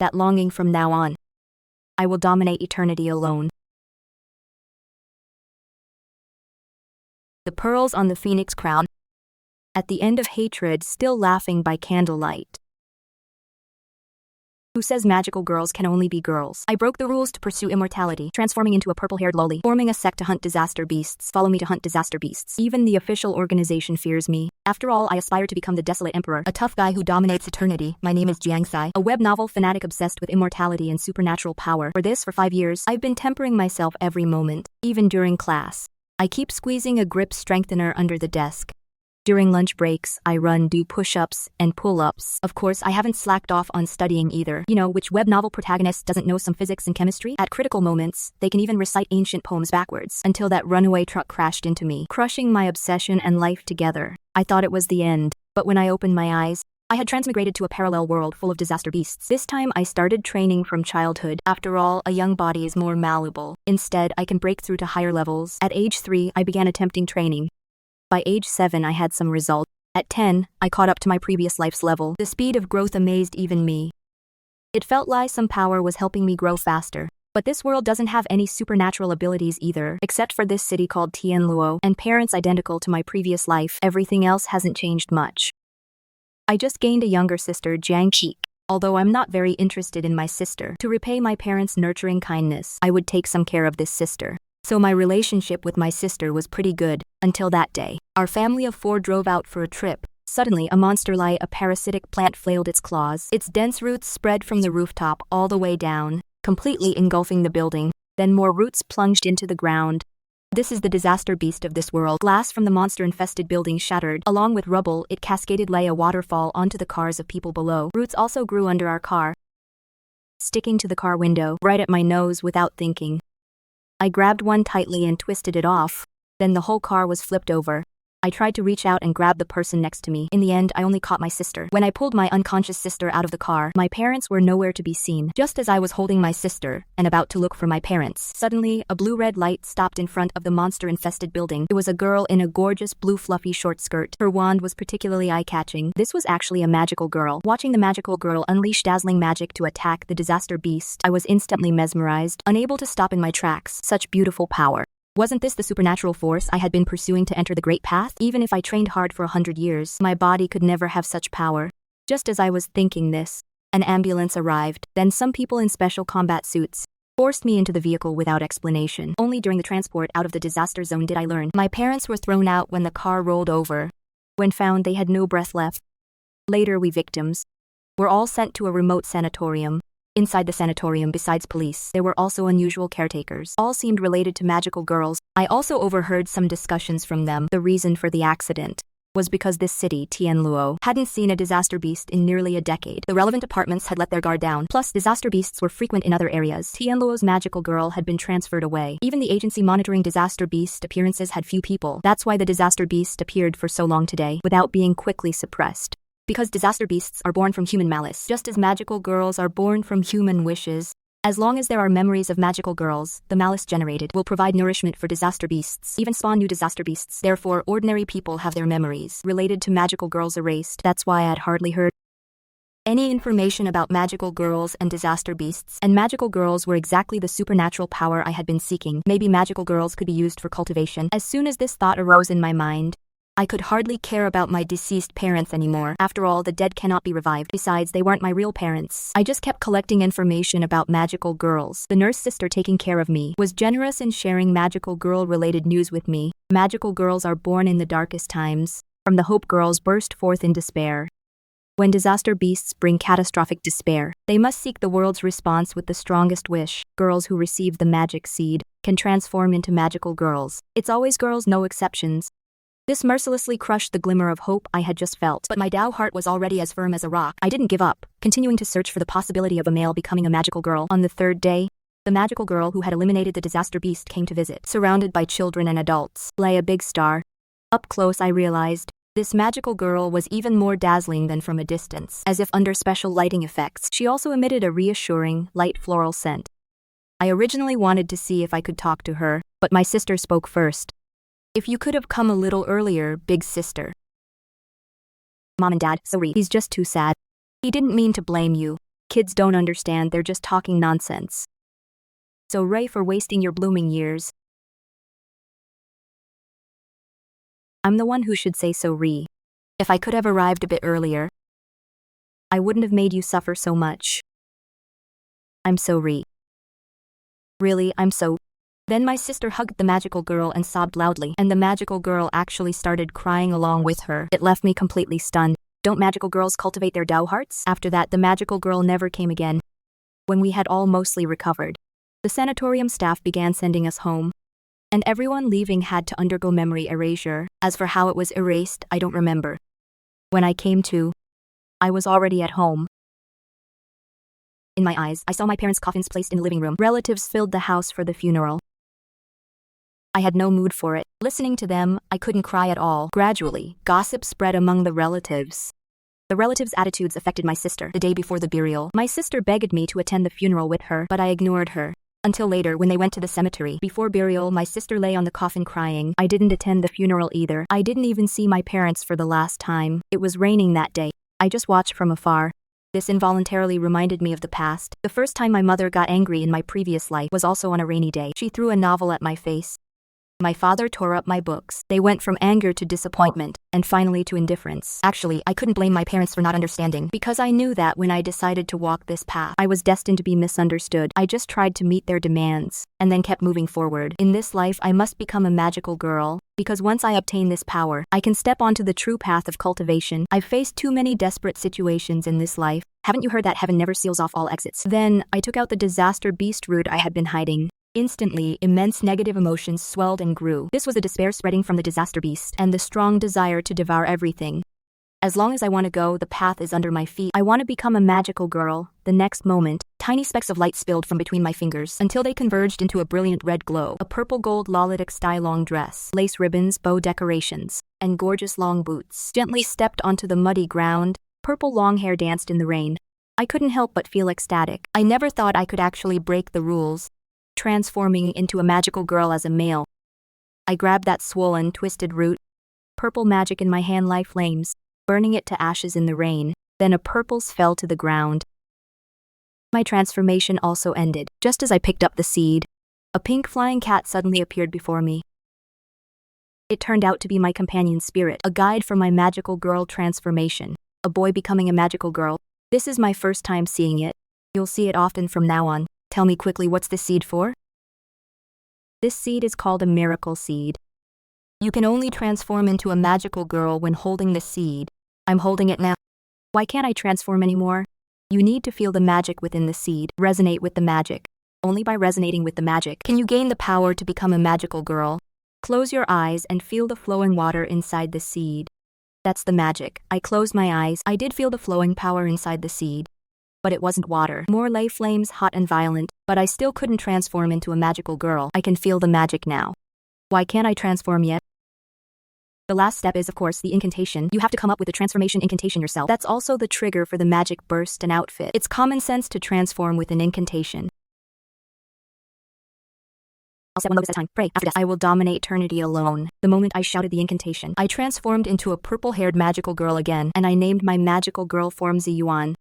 that longing from now on. I will dominate eternity alone. The pearls on the phoenix crown. At the end of hatred, still laughing by candlelight. Who says magical girls can only be girls? I broke the rules to pursue immortality, transforming into a purple-haired loli, forming a sect to hunt disaster beasts. Follow me to hunt disaster beasts. Even the official organization fears me. After all, I aspire to become the desolate emperor, a tough guy who dominates eternity. My name is Jiangsai, a web novel fanatic obsessed with immortality and supernatural power. For 5 years, I've been tempering myself every moment, even during class. I keep squeezing a grip strengthener under the desk. During lunch breaks, I do push-ups and pull-ups. Of course, I haven't slacked off on studying either. You know, which web novel protagonist doesn't know some physics and chemistry? At critical moments, they can even recite ancient poems backwards. Until that runaway truck crashed into me, crushing my obsession and life together. I thought it was the end. But when I opened my eyes, I had transmigrated to a parallel world full of disaster beasts. This time, I started training from childhood. After all, a young body is more malleable. Instead, I can break through to higher levels. At age 3, I began attempting training. By age 7, I had some results. At 10, I caught up to my previous life's level. The speed of growth amazed even me. It felt like some power was helping me grow faster. But this world doesn't have any supernatural abilities either, except for this city called Tianluo, and parents identical to my previous life. Everything else hasn't changed much. I just gained a younger sister, Jiang Qi. Although I'm not very interested in my sister, to repay my parents' nurturing kindness, I would take some care of this sister. So my relationship with my sister was pretty good, until that day. Our family of 4 drove out for a trip. Suddenly, a monster like a parasitic plant flailed its claws. Its dense roots spread from the rooftop all the way down, completely engulfing the building. Then more roots plunged into the ground. This is the disaster beast of this world. Glass from the monster-infested building shattered. Along with rubble, it cascaded like a waterfall onto the cars of people below. Roots also grew under our car, sticking to the car window, right at my nose without thinking. I grabbed one tightly and twisted it off. Then the whole car was flipped over. I tried to reach out and grab the person next to me. In the end, I only caught my sister. When I pulled my unconscious sister out of the car, my parents were nowhere to be seen. Just as I was holding my sister and about to look for my parents, suddenly, a blue-red light stopped in front of the monster-infested building. It was a girl in a gorgeous blue fluffy short skirt. Her wand was particularly eye-catching. This was actually a magical girl. Watching the magical girl unleash dazzling magic to attack the disaster beast, I was instantly mesmerized, unable to stop in my tracks. Such beautiful power. Wasn't this the supernatural force I had been pursuing to enter the Great Path? Even if I trained hard for 100 years, my body could never have such power. Just as I was thinking this, an ambulance arrived. Then some people in special combat suits forced me into the vehicle without explanation. Only during the transport out of the disaster zone did I learn. My parents were thrown out when the car rolled over. When found, they had no breath left. Later, we victims were all sent to a remote sanatorium. Inside the sanatorium, besides police, there were also unusual caretakers. All seemed related to magical girls. I also overheard some discussions from them. The reason for the accident was because this city, Tianluo, hadn't seen a disaster beast in nearly a decade. The relevant departments had let their guard down. Plus, disaster beasts were frequent in other areas. Tianluo's magical girl had been transferred away. Even the agency monitoring disaster beast appearances had few people. That's why the disaster beast appeared for so long today, without being quickly suppressed. Because disaster beasts are born from human malice, just as magical girls are born from human wishes. As long as there are memories of magical girls, the malice generated will provide nourishment for disaster beasts, even spawn new disaster beasts. Therefore, ordinary people have their memories related to magical girls erased. That's why I'd hardly heard any information about magical girls and disaster beasts, and magical girls were exactly the supernatural power I had been seeking. Maybe magical girls could be used for cultivation. As soon as this thought arose in my mind, I could hardly care about my deceased parents anymore. After all, the dead cannot be revived. Besides, they weren't my real parents. I just kept collecting information about magical girls. The nurse sister taking care of me was generous in sharing magical girl-related news with me. Magical girls are born in the darkest times. From the hope girls burst forth in despair. When disaster beasts bring catastrophic despair, they must seek the world's response with the strongest wish. Girls who receive the magic seed can transform into magical girls. It's always girls, no exceptions. This mercilessly crushed the glimmer of hope I had just felt, but my Tao heart was already as firm as a rock. I didn't give up, continuing to search for the possibility of a male becoming a magical girl. On the 3rd day, the magical girl who had eliminated the disaster beast came to visit. Surrounded by children and adults, lay a big star. Up close, I realized this magical girl was even more dazzling than from a distance. As if under special lighting effects, she also emitted a reassuring, light floral scent. I originally wanted to see if I could talk to her, but my sister spoke first. If you could have come a little earlier, big sister. Mom and Dad, sorry, he's just too sad. He didn't mean to blame you. Kids don't understand, they're just talking nonsense. So Ray for wasting your blooming years. I'm the one who should say so, Ree. If I could have arrived a bit earlier, I wouldn't have made you suffer so much. I'm so Ree. Really, I'm so. Then my sister hugged the magical girl and sobbed loudly, and the magical girl actually started crying along with her. It left me completely stunned. Don't magical girls cultivate their dough hearts? After that, the magical girl never came again. When we had all mostly recovered, the sanatorium staff began sending us home, and everyone leaving had to undergo memory erasure. As for how it was erased, I don't remember. When I came to, I was already at home. In my eyes, I saw my parents' coffins placed in the living room. Relatives filled the house for the funeral. I had no mood for it. Listening to them, I couldn't cry at all. Gradually, gossip spread among the relatives. The relatives' attitudes affected my sister. The day before the burial, my sister begged me to attend the funeral with her, but I ignored her. Until later, when they went to the cemetery. Before burial, my sister lay on the coffin crying. I didn't attend the funeral either. I didn't even see my parents for the last time. It was raining that day. I just watched from afar. This involuntarily reminded me of the past. The first time my mother got angry in my previous life was also on a rainy day. She threw a novel at my face. My father tore up my books. They went from anger to disappointment, and finally to indifference. Actually, I couldn't blame my parents for not understanding, because I knew that when I decided to walk this path, I was destined to be misunderstood. I just tried to meet their demands, and then kept moving forward. In this life, I must become a magical girl, because once I obtain this power, I can step onto the true path of cultivation. I've faced too many desperate situations in this life. Haven't you heard that heaven never seals off all exits? Then, I took out the disaster beast root I had been hiding. Instantly, immense negative emotions swelled and grew. This was a despair spreading from the disaster beast, and the strong desire to devour everything. As long as I want to go, the path is under my feet. I want to become a magical girl. The next moment, tiny specks of light spilled from between my fingers, until they converged into a brilliant red glow. A purple gold lolitic style long dress, lace ribbons, bow decorations, and gorgeous long boots gently stepped onto the muddy ground. Purple long hair danced in the rain. I couldn't help but feel ecstatic. I never thought I could actually break the rules, transforming into a magical girl as a male. I grabbed that swollen, twisted root, purple magic in my hand like flames, burning it to ashes in the rain. Then a purples fell to the ground. My transformation also ended. Just as I picked up the seed, a pink flying cat suddenly appeared before me. It turned out to be my companion spirit, a guide for my magical girl transformation. A boy becoming a magical girl. This is my first time seeing it. You'll see it often from now on. Tell me quickly, what's this seed for? This seed is called a miracle seed. You can only transform into a magical girl when holding the seed. I'm holding it now. Why can't I transform anymore? You need to feel the magic within the seed. Resonate with the magic. Only by resonating with the magic can you gain the power to become a magical girl. Close your eyes and feel the flowing water inside the seed. That's the magic. I closed my eyes. I did feel the flowing power inside the seed. But it wasn't water. More lay flames, hot and violent, but I still couldn't transform into a magical girl. I can feel the magic now. Why can't I transform yet? The last step is, of course, the incantation. You have to come up with a transformation incantation yourself. That's also the trigger for the magic burst and outfit. It's common sense to transform with an incantation. I'll set one lotus at a time. Pray. After death, I will dominate eternity alone. The moment I shouted the incantation, I transformed into a purple-haired magical girl again, and I named my magical girl form Ziyuan.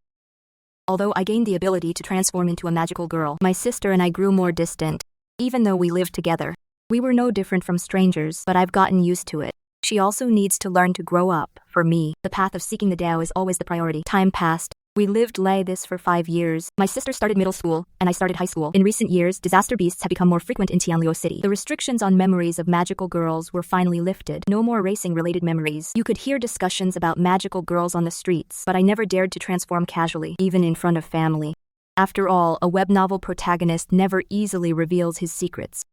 Although I gained the ability to transform into a magical girl, my sister and I grew more distant. Even though we lived together, we were no different from strangers, but I've gotten used to it. She also needs to learn to grow up. For me, the path of seeking the Tao is always the priority. Time passed. We lived like this for 5 years. My sister started middle school, and I started high school. In recent years, disaster beasts have become more frequent in Tianliu City. The restrictions on memories of magical girls were finally lifted. No more racing-related memories. You could hear discussions about magical girls on the streets, but I never dared to transform casually, even in front of family. After all, a web novel protagonist never easily reveals his secrets.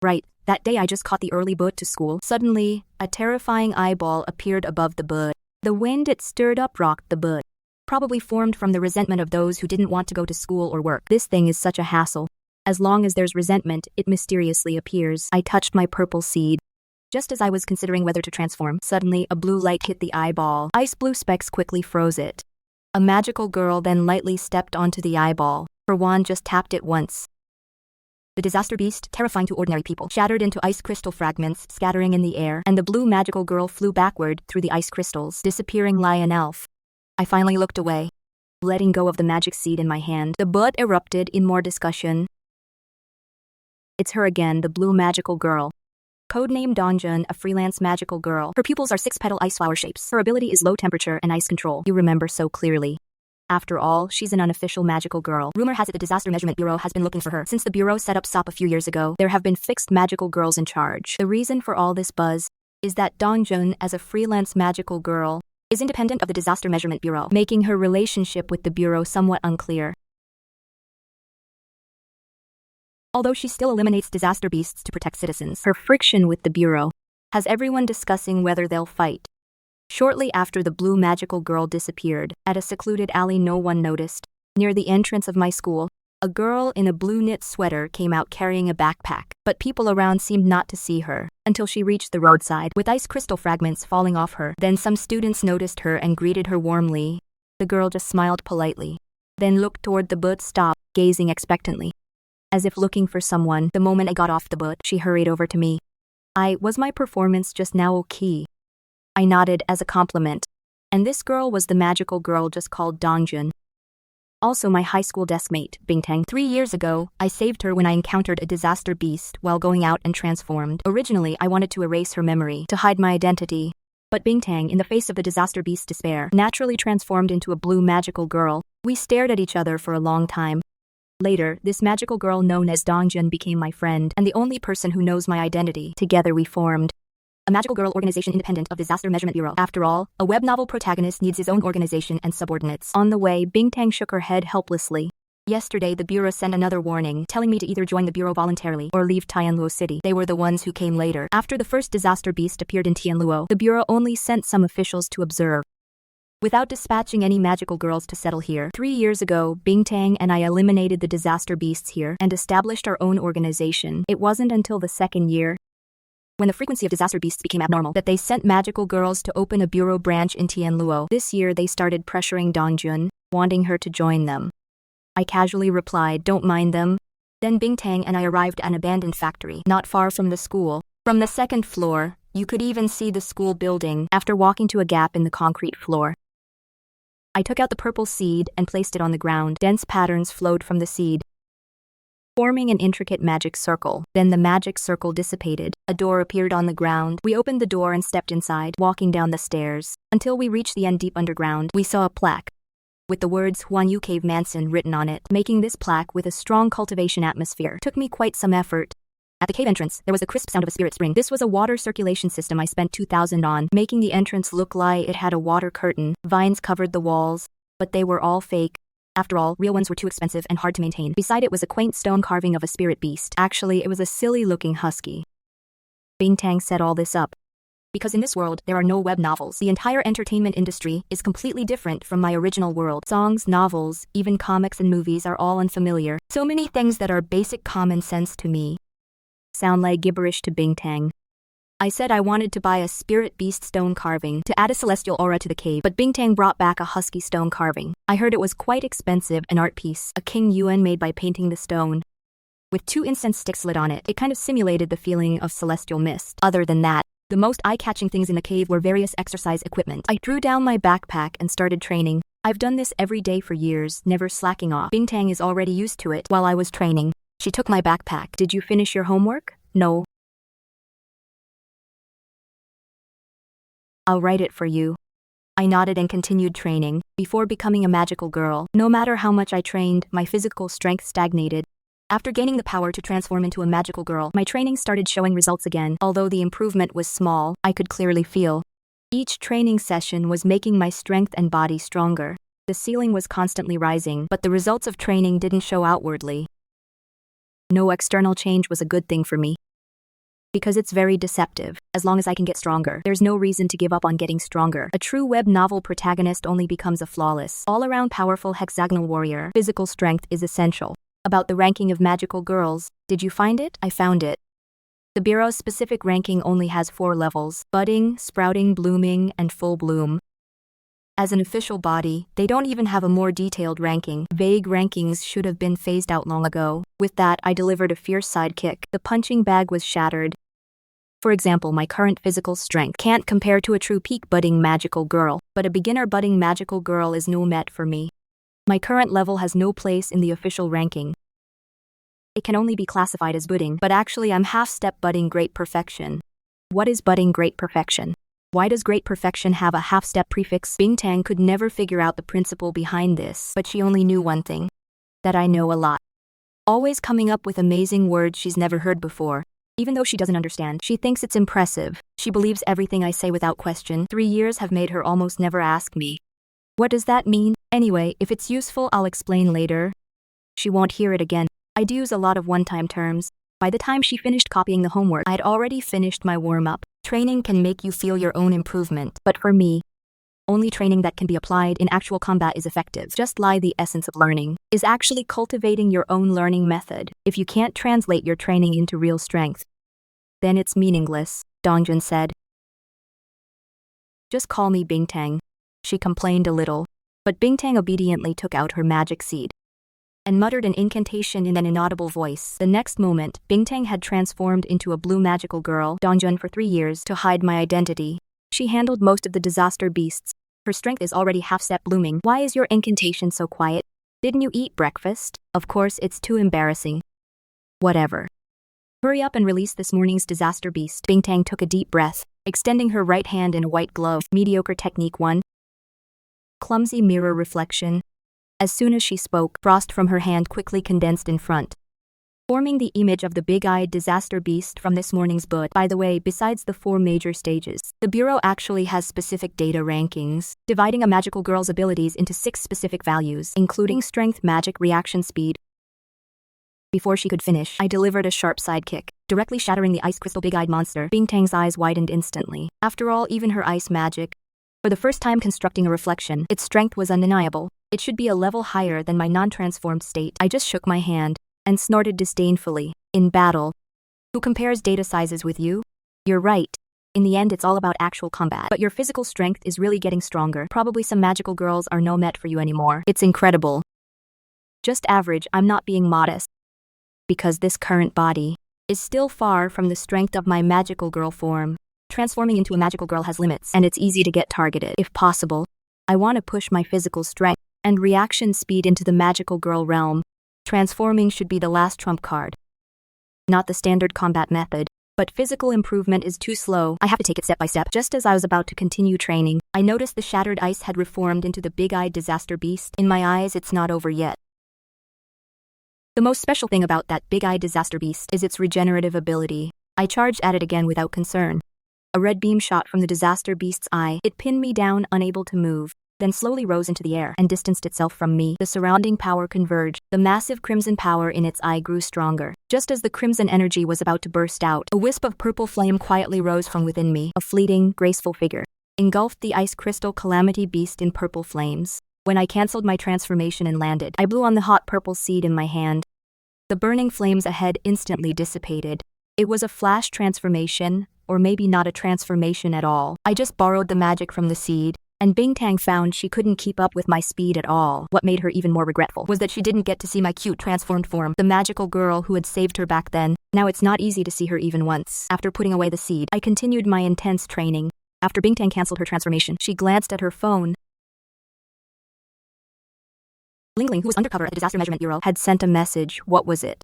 Right, that day I just caught the early boat to school. Suddenly, a terrifying eyeball appeared above the boat. The wind it stirred up rocked the boat. Probably formed from the resentment of those who didn't want to go to school or work. This thing is such a hassle. As long as there's resentment, it mysteriously appears. I touched my purple seed. Just as I was considering whether to transform, suddenly a blue light hit the eyeball. Ice blue specks quickly froze it. A magical girl then lightly stepped onto the eyeball. Her wand just tapped it once. The disaster beast, terrifying to ordinary people, shattered into ice crystal fragments, scattering in the air, and the blue magical girl flew backward through the ice crystals, disappearing like an elf. I finally looked away. Letting go of the magic seed in my hand, the bud erupted in more discussion. It's her again, the blue magical girl. Codename Donjun, a freelance magical girl. Her pupils are 6-petal ice flower shapes. Her ability is low temperature and ice control. You remember so clearly. After all, she's an unofficial magical girl. Rumor has it the Disaster Measurement Bureau has been looking for her. Since the Bureau set up SOP a few years ago, there have been fixed magical girls in charge. The reason for all this buzz is that Donjun, as a freelance magical girl, is independent of the Disaster Measurement Bureau, making her relationship with the Bureau somewhat unclear. Although she still eliminates disaster beasts to protect citizens, her friction with the Bureau has everyone discussing whether they'll fight. Shortly after the blue magical girl disappeared, at a secluded alley no one noticed, near the entrance of my school, a girl in a blue knit sweater came out carrying a backpack, but people around seemed not to see her, until she reached the roadside, with ice crystal fragments falling off her. Then some students noticed her and greeted her warmly. The girl just smiled politely, then looked toward the bus stop, gazing expectantly. As if looking for someone, the moment I got off the bus, she hurried over to me. Was my performance just now okay? I nodded as a compliment. And this girl was the magical girl just called Dongjun. Also my high school deskmate, Bingtang. 3 years ago, I saved her when I encountered a disaster beast while going out and transformed. Originally, I wanted to erase her memory, to hide my identity. But Bingtang, in the face of the disaster beast's despair, naturally transformed into a blue magical girl. We stared at each other for a long time. Later, this magical girl known as Dongjun became my friend and the only person who knows my identity. Together we formed a magical girl organization independent of Disaster Measurement Bureau. After all, a web novel protagonist needs his own organization and subordinates. On the way, Bingtang shook her head helplessly. Yesterday, the Bureau sent another warning, telling me to either join the Bureau voluntarily or leave Tianluo City. They were the ones who came later. After the first disaster beast appeared in Tianluo, the Bureau only sent some officials to observe, without dispatching any magical girls to settle here. 3 years ago, Bingtang and I eliminated the disaster beasts here and established our own organization. It wasn't until the second year, when the frequency of disaster beasts became abnormal, that they sent magical girls to open a Bureau branch in Tianluo. This year, they started pressuring Dongjun, wanting her to join them. I casually replied, "Don't mind them." Then Bingtang and I arrived at an abandoned factory, not far from the school. From the second floor, you could even see the school building after walking to a gap in the concrete floor. I took out the purple seed and placed it on the ground. Dense patterns flowed from the seed, forming an intricate magic circle. Then the magic circle dissipated. A door appeared on the ground. We opened the door and stepped inside, walking down the stairs. Until we reached the end deep underground, we saw a plaque with the words Huanyu Cave Mansion written on it. Making this plaque with a strong cultivation atmosphere took me quite some effort. At the cave entrance, there was the crisp sound of a spirit spring. This was a water circulation system I spent 2,000 on, making the entrance look like it had a water curtain. Vines covered the walls, but they were all fake. After all, real ones were too expensive and hard to maintain. Beside it was a quaint stone carving of a spirit beast. Actually, it was a silly-looking husky. Bingtang set all this up because in this world, there are no web novels. The entire entertainment industry is completely different from my original world. Songs, novels, even comics and movies are all unfamiliar. So many things that are basic common sense to me sound like gibberish to Bingtang. I said I wanted to buy a spirit beast stone carving to add a celestial aura to the cave, but Bingtang brought back a husky stone carving. I heard it was quite expensive, an art piece, a king yuan made by painting the stone with 2 incense sticks lit on it. It kind of simulated the feeling of celestial mist. Other than that, the most eye-catching things in the cave were various exercise equipment. I threw down my backpack and started training. I've done this every day for years, never slacking off. Bingtang is already used to it. While I was training, she took my backpack. "Did you finish your homework?" "No." "I'll write it for you." I nodded and continued training. Before becoming a magical girl, no matter how much I trained, my physical strength stagnated. After gaining the power to transform into a magical girl, my training started showing results again. Although the improvement was small, I could clearly feel each training session was making my strength and body stronger. The ceiling was constantly rising, but the results of training didn't show outwardly. No external change was a good thing for me, because it's very deceptive. As long as I can get stronger, there's no reason to give up on getting stronger. A true web novel protagonist only becomes a flawless, all-around powerful hexagonal warrior. Physical strength is essential. About the ranking of magical girls, did you find it? I found it. The Bureau's specific ranking only has 4 levels: budding, sprouting, blooming, and full bloom. As an official body, they don't even have a more detailed ranking. Vague rankings should have been phased out long ago. With that, I delivered a fierce sidekick. The punching bag was shattered. For example, my current physical strength can't compare to a true peak budding magical girl, but a beginner budding magical girl is no met for me. My current level has no place in the official ranking. It can only be classified as budding, but actually I'm half-step budding great perfection. What is budding great perfection? Why does great perfection have a half-step prefix? Bingtang could never figure out the principle behind this, but she only knew one thing. That I know a lot. Always coming up with amazing words she's never heard before. Even though she doesn't understand, she thinks it's impressive. She believes everything I say without question. 3 years have made her almost never ask me. What does that mean? Anyway, if it's useful, I'll explain later. She won't hear it again. I'd use a lot of one-time terms. By the time she finished copying the homework, I'd already finished my warm-up. Training can make you feel your own improvement, but for me, only training that can be applied in actual combat is effective. Just like the essence of learning is actually cultivating your own learning method. If you can't translate your training into real strength, then it's meaningless, Dongjun said. Just call me Bingtang. She complained a little, but Bingtang obediently took out her magic seed and muttered an incantation in an inaudible voice. The next moment, Bingtang had transformed into a blue magical girl, Dongjun, for 3 years to hide my identity. She handled most of the disaster beasts. Her strength is already half-step blooming. Why is your incantation so quiet? Didn't you eat breakfast? Of course, it's too embarrassing. Whatever. Hurry up and release this morning's disaster beast. Bingtang took a deep breath, extending her right hand in a white glove. Mediocre technique 1. Clumsy mirror reflection. As soon as she spoke, frost from her hand quickly condensed in front, forming the image of the big-eyed disaster beast from this morning's book. By the way, besides the 4 major stages, the Bureau actually has specific data rankings, dividing a magical girl's abilities into 6 specific values, including strength, magic, reaction speed. Before she could finish, I delivered a sharp sidekick, directly shattering the ice crystal big-eyed monster. Bingtang's eyes widened instantly. After all, even her ice magic, for the first time constructing a reflection, its strength was undeniable. It should be a level higher than my non-transformed state. I just shook my hand and snorted disdainfully. In battle, who compares data sizes with you? You're right. In the end, it's all about actual combat. But your physical strength is really getting stronger. Probably some magical girls are no met for you anymore. It's incredible. Just average, I'm not being modest. Because this current body is still far from the strength of my magical girl form. Transforming into a magical girl has limits, and it's easy to get targeted. If possible, I want to push my physical strength and reaction speed into the magical girl realm. Transforming should be the last trump card. Not the standard combat method, but physical improvement is too slow. I have to take it step by step. Just as I was about to continue training, I noticed the shattered ice had reformed into the big-eyed disaster beast. In my eyes, it's not over yet. The most special thing about that big-eyed disaster beast is its regenerative ability. I charged at it again without concern. A red beam shot from the disaster beast's eye. It pinned me down, unable to move, then slowly rose into the air and distanced itself from me. The surrounding power converged. The massive crimson power in its eye grew stronger. Just as the crimson energy was about to burst out, a wisp of purple flame quietly rose from within me. A fleeting, graceful figure engulfed the ice crystal calamity beast in purple flames. When I cancelled my transformation and landed, I blew on the hot purple seed in my hand. The burning flames ahead instantly dissipated. It was a flash transformation, or maybe not a transformation at all. I just borrowed the magic from the seed, and Bingtang found she couldn't keep up with my speed at all. What made her even more regretful was that she didn't get to see my cute transformed form, the magical girl who had saved her back then. Now it's not easy to see her even once. After putting away the seed, I continued my intense training. After Bingtang cancelled her transformation, she glanced at her phone. Ling Ling, who was undercover at the Disaster Measurement Bureau, had sent a message. What was it?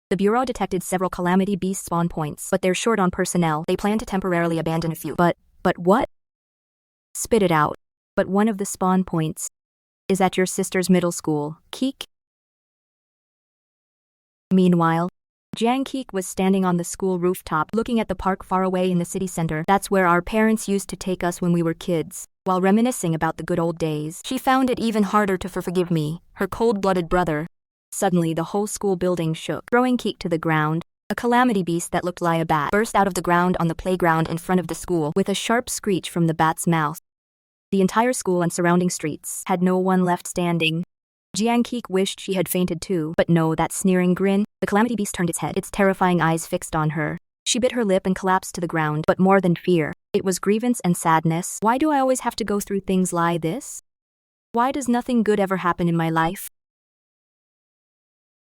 The Bureau detected several calamity beast spawn points, but they're short on personnel. They plan to temporarily abandon a few. But what? Spit it out. But one of the spawn points is at your sister's middle school. Keek? Meanwhile, Jiang Keek was standing on the school rooftop, looking at the park far away in the city center. That's where our parents used to take us when we were kids. While reminiscing about the good old days, she found it even harder to forgive me, her cold-blooded brother. Suddenly, the whole school building shook, throwing Keek to the ground. A calamity beast that looked like a bat burst out of the ground on the playground in front of the school with a sharp screech from the bat's mouth. The entire school and surrounding streets had no one left standing. Jiang Keek wished she had fainted too, but no, that sneering grin. The calamity beast turned its head, its terrifying eyes fixed on her. She bit her lip and collapsed to the ground, but more than fear, it was grievance and sadness. Why do I always have to go through things like this? Why does nothing good ever happen in my life?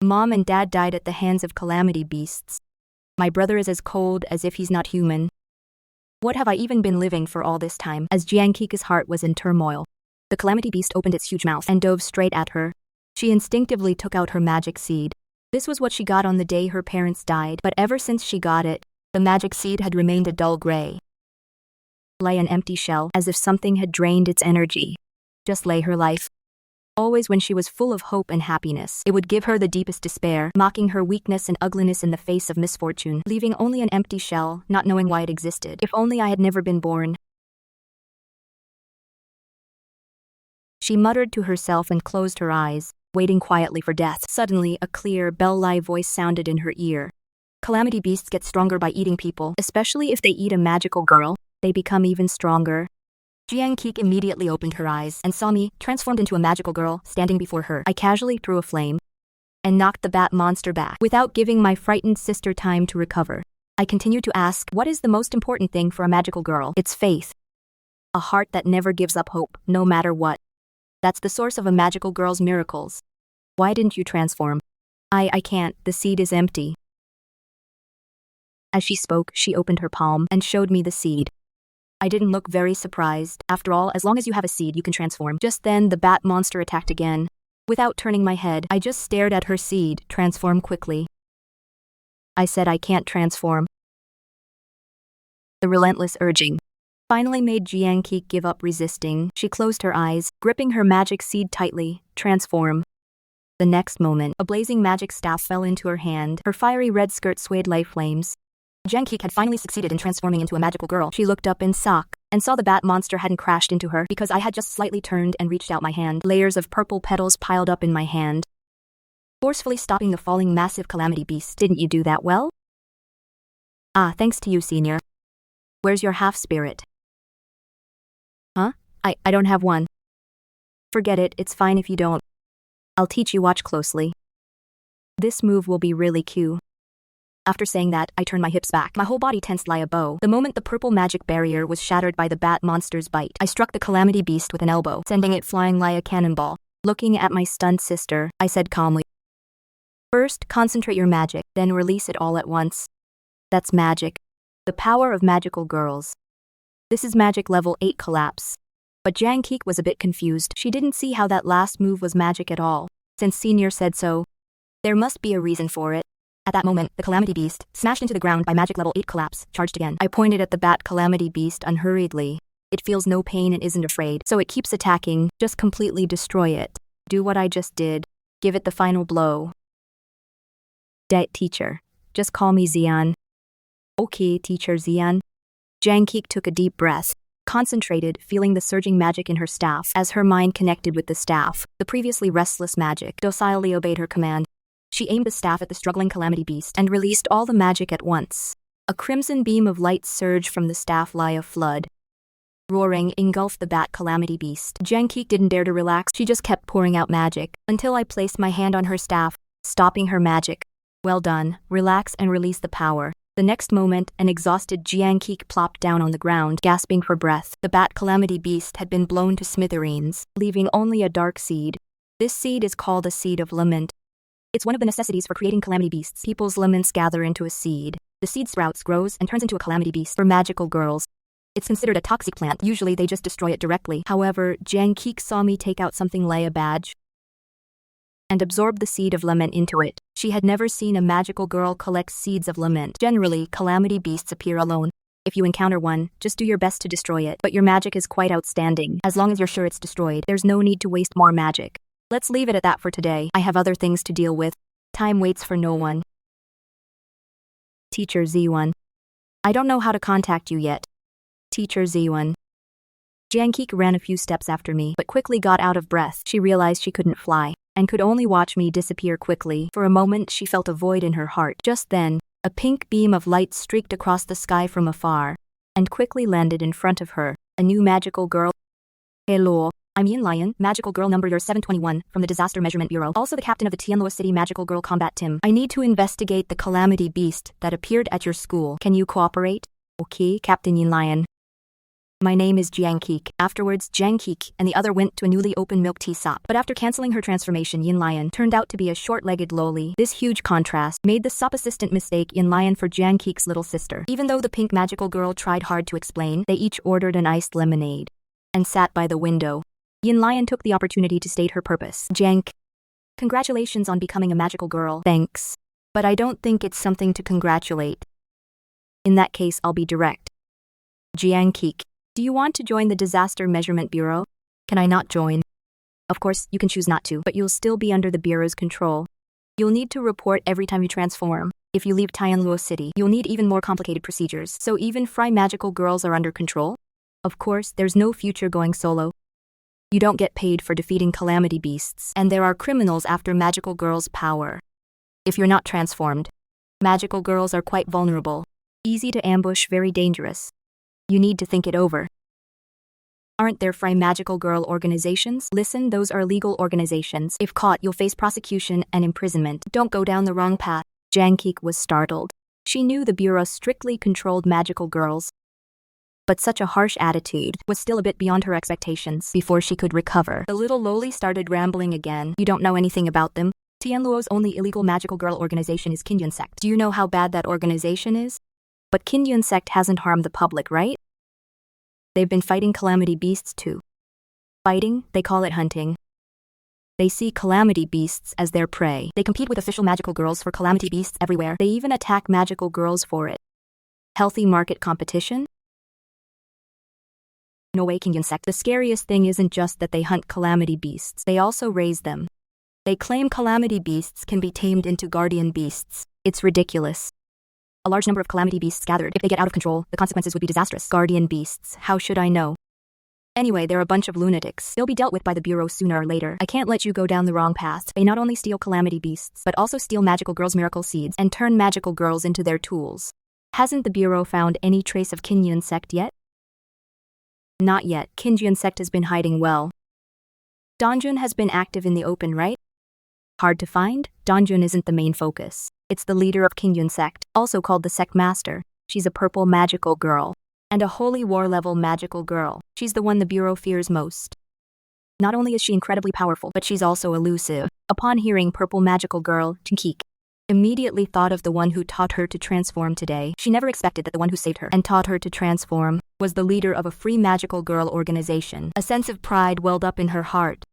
Mom and Dad died at the hands of calamity beasts. My brother is as cold as if he's not human. What have I even been living for all this time? As Jiang Keek's heart was in turmoil, The Calamity Beast opened its huge mouth and dove straight at her. She instinctively took out her magic seed. This was what she got on the day her parents died, but ever since she got it, the magic seed had remained a dull gray. Lay an empty shell, as if something had drained its energy. Just lay her life. Always when she was full of hope and happiness, it would give her the deepest despair, mocking her weakness and ugliness in the face of misfortune, leaving only an empty shell, not knowing why it existed. If only I had never been born. She muttered to herself and closed her eyes, waiting quietly for death. Suddenly, a clear, bell-like voice sounded in her ear. Calamity beasts get stronger by eating people, especially if they eat a magical girl. They become even stronger. Jiang Keek immediately opened her eyes and saw me, transformed into a magical girl, standing before her. I casually threw a flame and knocked the bat monster back, without giving my frightened sister time to recover. I continued to ask, what is the most important thing for a magical girl? It's faith. A heart that never gives up hope, no matter what. That's the source of a magical girl's miracles. Why didn't you transform? I can't, the seed is empty. As she spoke, she opened her palm and showed me the seed. I didn't look very surprised. After all, as long as you have a seed, you can transform. Just then, the bat monster attacked again. Without turning my head, I just stared at her seed, transform quickly. I said I can't transform. The relentless urging finally made Jiang Keek give up resisting. She closed her eyes, gripping her magic seed tightly. Transform. The next moment, a blazing magic staff fell into her hand. Her fiery red skirt swayed like flames. Jiang Keek had finally succeeded in transforming into a magical girl. She looked up in shock and saw the bat monster hadn't crashed into her because I had just slightly turned and reached out my hand. Layers of purple petals piled up in my hand, forcefully stopping the falling massive calamity beast. Didn't you do that well? Ah, thanks to you, senior. Where's your half-spirit? Huh? I don't have one. Forget it, it's fine if you don't. I'll teach you, watch closely. This move will be really cute. After saying that, I turned my hips back. My whole body tensed like a bow. The moment the purple magic barrier was shattered by the bat monster's bite, I struck the calamity beast with an elbow, sending it flying like a cannonball. Looking at my stunned sister, I said calmly, first, concentrate your magic, then release it all at once. That's magic. The power of magical girls. This is magic level 8 collapse. But Jiang Keek was a bit confused. She didn't see how that last move was magic at all. Since Senior said so, there must be a reason for it. At that moment, the calamity beast, smashed into the ground by magic level 8 collapse, charged again. I pointed at the bat calamity beast unhurriedly. It feels no pain and isn't afraid, so it keeps attacking. Just completely destroy it. Do what I just did. Give it the final blow. Teacher. Just call me Xian. Okay, Teacher Xian. Jiang Keek took a deep breath, concentrated, feeling the surging magic in her staff. As her mind connected with the staff, the previously restless magic docilely obeyed her command. She aimed the staff at the struggling calamity beast and released all the magic at once. A crimson beam of light surged from the staff like a flood. Roaring, engulfed the bat calamity beast. Jiang Keek didn't dare to relax. She just kept pouring out magic until I placed my hand on her staff, stopping her magic. Well done. Relax and release the power. The next moment, an exhausted Jiang Keek plopped down on the ground, gasping for breath. The bat calamity beast had been blown to smithereens, leaving only a dark seed. This seed is called a seed of lament. It's one of the necessities for creating calamity beasts. People's laments gather into a seed. The seed sprouts, grows, and turns into a calamity beast for magical girls. It's considered a toxic plant. Usually they just destroy it directly. However, Jiang Keek saw me take out something like a badge and absorb the seed of lament into it. She had never seen a magical girl collect seeds of lament. Generally, calamity beasts appear alone. If you encounter one, just do your best to destroy it. But your magic is quite outstanding. As long as you're sure it's destroyed, there's no need to waste more magic. Let's leave it at that for today. I have other things to deal with. Time waits for no one. Teacher Z1. I don't know how to contact you yet. Teacher Z1. Jiang Keek ran a few steps after me, but quickly got out of breath. She realized she couldn't fly and could only watch me disappear quickly. For a moment, she felt a void in her heart. Just then, a pink beam of light streaked across the sky from afar and quickly landed in front of her. A new magical girl. Hello. I'm Yin Lion, magical girl number 721, from the Disaster Measurement Bureau. Also the captain of the Tianluo City Magical Girl Combat Team. I need to investigate the calamity beast that appeared at your school. Can you cooperate? Okay, Captain Yin Lion. My name is Jiang Keek. Afterwards, Jiang Keek and the other went to a newly opened milk tea shop. But after canceling her transformation, Yin Lion turned out to be a short-legged loli. This huge contrast made the shop assistant mistake Yin Lion for Jiang Keek's little sister. Even though the pink magical girl tried hard to explain, they each ordered an iced lemonade and sat by the window. Yin Lion took the opportunity to state her purpose. Jank. Congratulations on becoming a magical girl. Thanks. But I don't think it's something to congratulate. In that case, I'll be direct. Jiang Keek. Do you want to join the Disaster Measurement Bureau? Can I not join? Of course, you can choose not to, but you'll still be under the Bureau's control. You'll need to report every time you transform. If you leave Tianluo City, you'll need even more complicated procedures, so even Fry magical girls are under control? Of course, there's no future going solo. You don't get paid for defeating calamity beasts, and there are criminals after magical girls' power. If you're not transformed, magical girls are quite vulnerable. Easy to ambush, very dangerous. You need to think it over. Aren't there Fry magical girl organizations? Listen, those are legal organizations. If caught, you'll face prosecution and imprisonment. Don't go down the wrong path. Jiang Keek was startled. She knew the Bureau strictly controlled magical girls. But such a harsh attitude was still a bit beyond her expectations. Before she could recover, the little loli started rambling again. You don't know anything about them? Tianluo's only illegal magical girl organization is Qingyun Sect. Do you know how bad that organization is? But Qingyun Sect hasn't harmed the public, right? They've been fighting calamity beasts too. Fighting? They call it hunting. They see calamity beasts as their prey. They compete with official magical girls for calamity beasts everywhere. They even attack magical girls for it. Healthy market competition? No way, Qingyun Sect. The scariest thing isn't just that they hunt calamity beasts. They also raise them. They claim calamity beasts can be tamed into guardian beasts. It's ridiculous. A large number of calamity beasts gathered. If they get out of control, the consequences would be disastrous. Guardian beasts. How should I know? Anyway, they're a bunch of lunatics. They'll be dealt with by the Bureau sooner or later. I can't let you go down the wrong path. They not only steal calamity beasts, but also steal magical girls' miracle seeds and turn magical girls into their tools. Hasn't the Bureau found any trace of Qingyun Sect yet? Not yet. Qingyun Sect has been hiding well. Donjun has been active in the open, right? Hard to find? Donjun isn't the main focus. It's the leader of Qingyun Sect, also called the Sect Master. She's a purple magical girl. And a holy war level magical girl. She's the one the Bureau fears most. Not only is she incredibly powerful, but she's also elusive. Upon hearing purple magical girl, Jinkeek immediately thought of the one who taught her to transform today. She never expected that the one who saved her and taught her to transform was the leader of a free magical girl organization. A sense of pride welled up in her heart.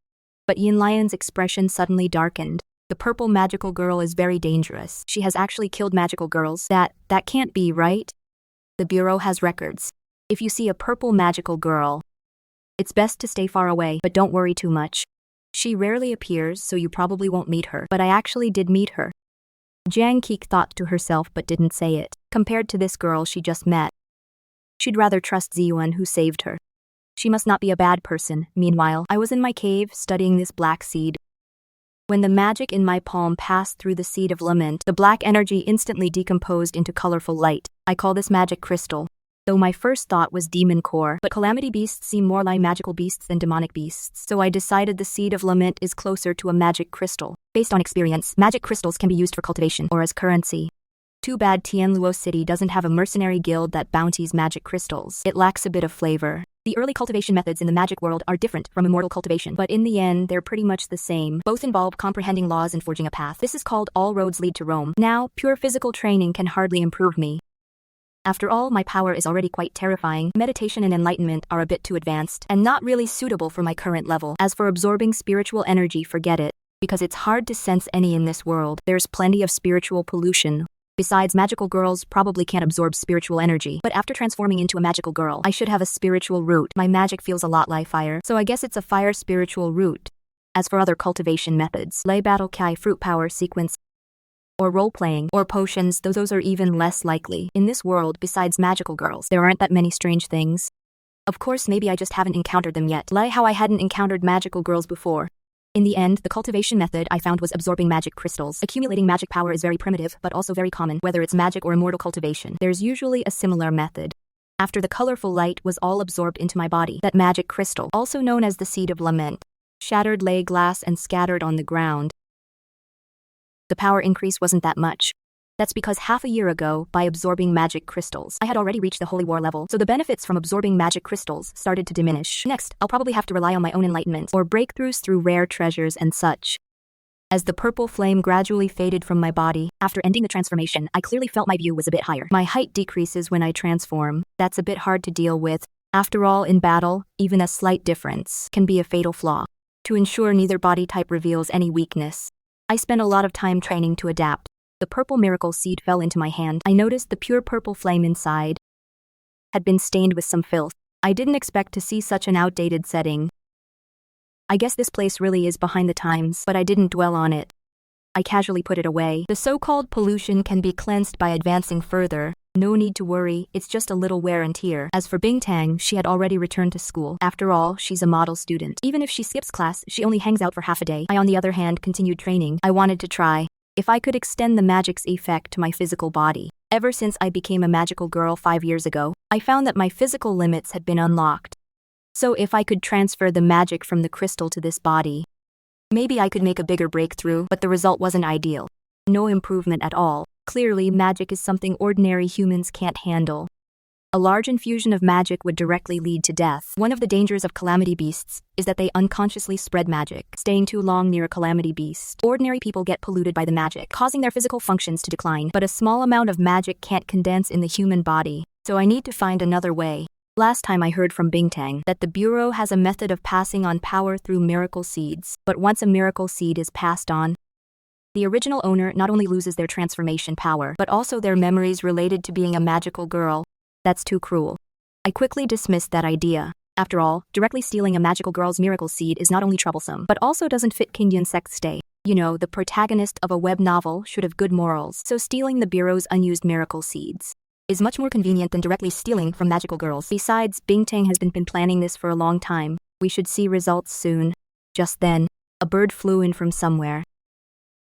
But Yin Lion's expression suddenly darkened. The purple magical girl is very dangerous. She has actually killed magical girls. That can't be, right? The Bureau has records. If you see a purple magical girl, it's best to stay far away, but don't worry too much. She rarely appears, so you probably won't meet her, but I actually did meet her. Jiang Keek thought to herself but didn't say it. Compared to this girl she just met, she'd rather trust Ziyuan who saved her. She must not be a bad person. Meanwhile, I was in my cave studying this black seed. When the magic in my palm passed through the seed of lament, the black energy instantly decomposed into colorful light. I call this magic crystal. Though my first thought was demon core, but calamity beasts seem more like magical beasts than demonic beasts, so I decided the seed of lament is closer to a magic crystal. Based on experience, magic crystals can be used for cultivation or as currency. Too bad Tianluo City doesn't have a mercenary guild that bounties magic crystals. It lacks a bit of flavor. The early cultivation methods in the magic world are different from immortal cultivation, but in the end, they're pretty much the same. Both involve comprehending laws and forging a path. This is called all roads lead to Rome. Now, pure physical training can hardly improve me. After all, my power is already quite terrifying. Meditation and enlightenment are a bit too advanced, and not really suitable for my current level. As for absorbing spiritual energy, forget it. Because it's hard to sense any in this world. There's plenty of spiritual pollution. Besides, magical girls probably can't absorb spiritual energy. But after transforming into a magical girl, I should have a spiritual root. My magic feels a lot like fire, so I guess it's a fire spiritual root. As for other cultivation methods, lay battle kai fruit power sequence, or role-playing, or potions, those are even less likely. In this world, besides magical girls, there aren't that many strange things. Of course, maybe I just haven't encountered them yet, like how I hadn't encountered magical girls before. In the end, the cultivation method I found was absorbing magic crystals. Accumulating magic power is very primitive, but also very common. Whether it's magic or immortal cultivation, there's usually a similar method. After the colorful light was all absorbed into my body, that magic crystal, also known as the seed of lament, shattered lay glass and scattered on the ground. The power increase wasn't that much. That's because half a year ago, by absorbing magic crystals, I had already reached the holy war level, so the benefits from absorbing magic crystals started to diminish. Next, I'll probably have to rely on my own enlightenment, or breakthroughs through rare treasures and such. As the purple flame gradually faded from my body, after ending the transformation, I clearly felt my view was a bit higher. My height decreases when I transform. That's a bit hard to deal with. After all, in battle, even a slight difference can be a fatal flaw. To ensure neither body type reveals any weakness, I spent a lot of time training to adapt. The purple miracle seed fell into my hand. I noticed the pure purple flame inside had been stained with some filth. I didn't expect to see such an outdated setting. I guess this place really is behind the times, but I didn't dwell on it. I casually put it away. The so-called pollution can be cleansed by advancing further. No need to worry, it's just a little wear and tear. As for Bingtang, she had already returned to school. After all, she's a model student. Even if she skips class, she only hangs out for half a day. I, on the other hand, continued training. I wanted to try if I could extend the magic's effect to my physical body. Ever since I became a magical girl 5 years ago, I found that my physical limits had been unlocked. So if I could transfer the magic from the crystal to this body, maybe I could make a bigger breakthrough, but the result wasn't ideal. No improvement at all. Clearly, magic is something ordinary humans can't handle. A large infusion of magic would directly lead to death. One of the dangers of calamity beasts is that they unconsciously spread magic. Staying too long near a calamity beast, ordinary people get polluted by the magic, causing their physical functions to decline. But a small amount of magic can't condense in the human body, so I need to find another way. Last time I heard from Bingtang that the Bureau has a method of passing on power through miracle seeds. But once a miracle seed is passed on, the original owner not only loses their transformation power, but also their memories related to being a magical girl. That's too cruel. I quickly dismissed that idea. After all, directly stealing a magical girl's miracle seed is not only troublesome, but also doesn't fit King Yun's Sect's stay. You know, the protagonist of a web novel should have good morals, so stealing the Bureau's unused miracle seeds is much more convenient than directly stealing from magical girls. Besides, Bingtang has been planning this for a long time. We should see results soon. Just then, a bird flew in from somewhere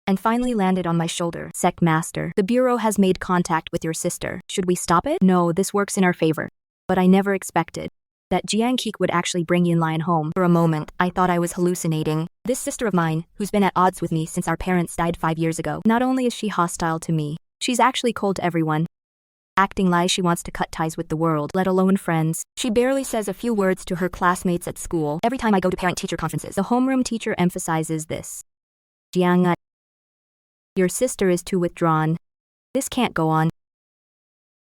and finally landed on my shoulder. Sect Master, the Bureau has made contact with your sister. Should we stop it? No, this works in our favor. But I never expected that Jiang Keek would actually bring Yin Lion home. For a moment, I thought I was hallucinating. This sister of mine, who's been at odds with me since our parents died 5 years ago, not only is she hostile to me, she's actually cold to everyone. Acting like she wants to cut ties with the world, let alone friends. She barely says a few words to her classmates at school. Every time I go to parent-teacher conferences, the homeroom teacher emphasizes this. Jiang, your sister is too withdrawn. This can't go on.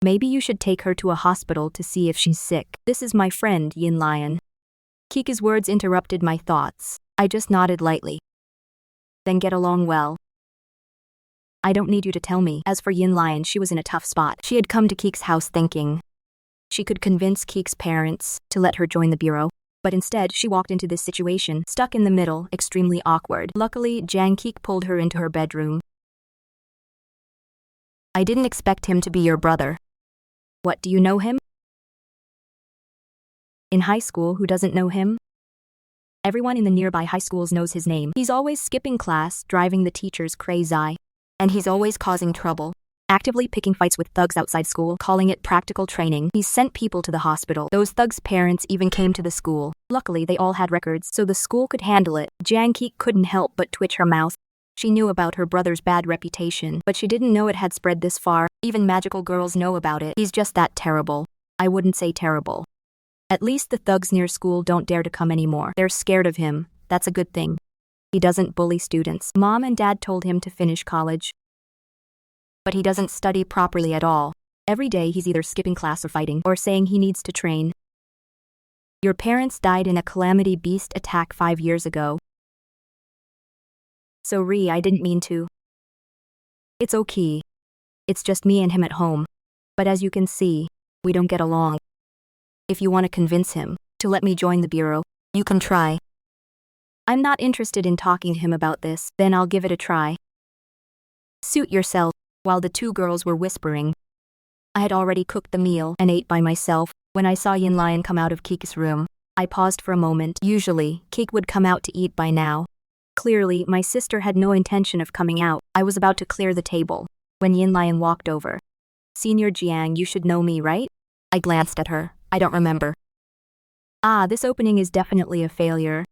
Maybe you should take her to a hospital to see if she's sick. This is my friend, Yin Lion. Kika's words interrupted my thoughts. I just nodded lightly. Then get along well. I don't need you to tell me. As for Yin Lion, she was in a tough spot. She had come to Keek's house thinking she could convince Keek's parents to let her join the Bureau. But instead, she walked into this situation, stuck in the middle, extremely awkward. Luckily, Jiang Keek pulled her into her bedroom. I didn't expect him to be your brother. What, do you know him? In high school, who doesn't know him? Everyone in the nearby high schools knows his name. He's always skipping class, driving the teachers crazy. And he's always causing trouble, actively picking fights with thugs outside school, calling it practical training. He's sent people to the hospital. Those thugs' parents even came to the school. Luckily, they all had records, so the school could handle it. Jiang Keek couldn't help but twitch her mouth. She knew about her brother's bad reputation, but she didn't know it had spread this far. Even magical girls know about it. He's just that terrible. I wouldn't say terrible. At least the thugs near school don't dare to come anymore. They're scared of him. That's a good thing. He doesn't bully students. Mom and Dad told him to finish college, but he doesn't study properly at all. Every day he's either skipping class or fighting, or saying he needs to train. Your parents died in a calamity beast attack 5 years ago. Sorry, I didn't mean to. It's okay. It's just me and him at home. But as you can see, we don't get along. If you want to convince him to let me join the Bureau, you can try. I'm not interested in talking to him about this, then I'll give it a try. Suit yourself. While the two girls were whispering, I had already cooked the meal and ate by myself. When I saw Yin Lion come out of Keek's room, I paused for a moment. Usually, Keek would come out to eat by now. Clearly, my sister had no intention of coming out. I was about to clear the table when Yin Lion walked over. Senior Jiang, you should know me, right? I glanced at her. I don't remember. Ah, this opening is definitely a failure.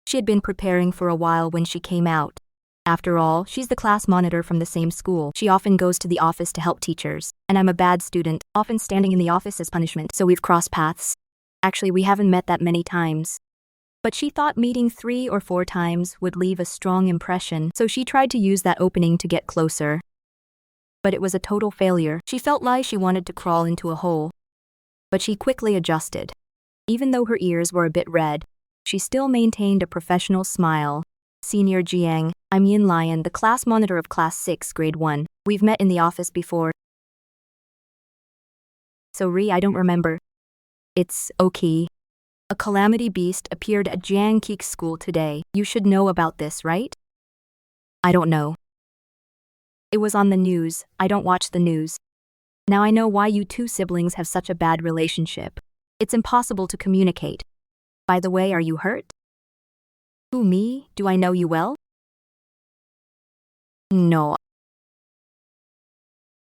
She had been preparing for a while when she came out. After all, she's the class monitor from the same school. She often goes to the office to help teachers. And I'm a bad student, often standing in the office as punishment, so we've crossed paths. Actually, we haven't met that many times. But she thought meeting 3 or 4 times would leave a strong impression, so she tried to use that opening to get closer. But it was a total failure. She felt like she wanted to crawl into a hole. but she quickly adjusted. Even though her ears were a bit red, she still maintained a professional smile. Senior Jiang, I'm Yin Lion, the class monitor of Class 6, Grade 1. We've met in the office before. Sorry, I don't remember. It's okay. A calamity beast appeared at Jiang Kik's school today. You should know about this, right? I don't know. It was on the news. I don't watch the news. Now I know why you two siblings have such a bad relationship. It's impossible to communicate. By the way, are you hurt? Who, me? Do I know you well? No.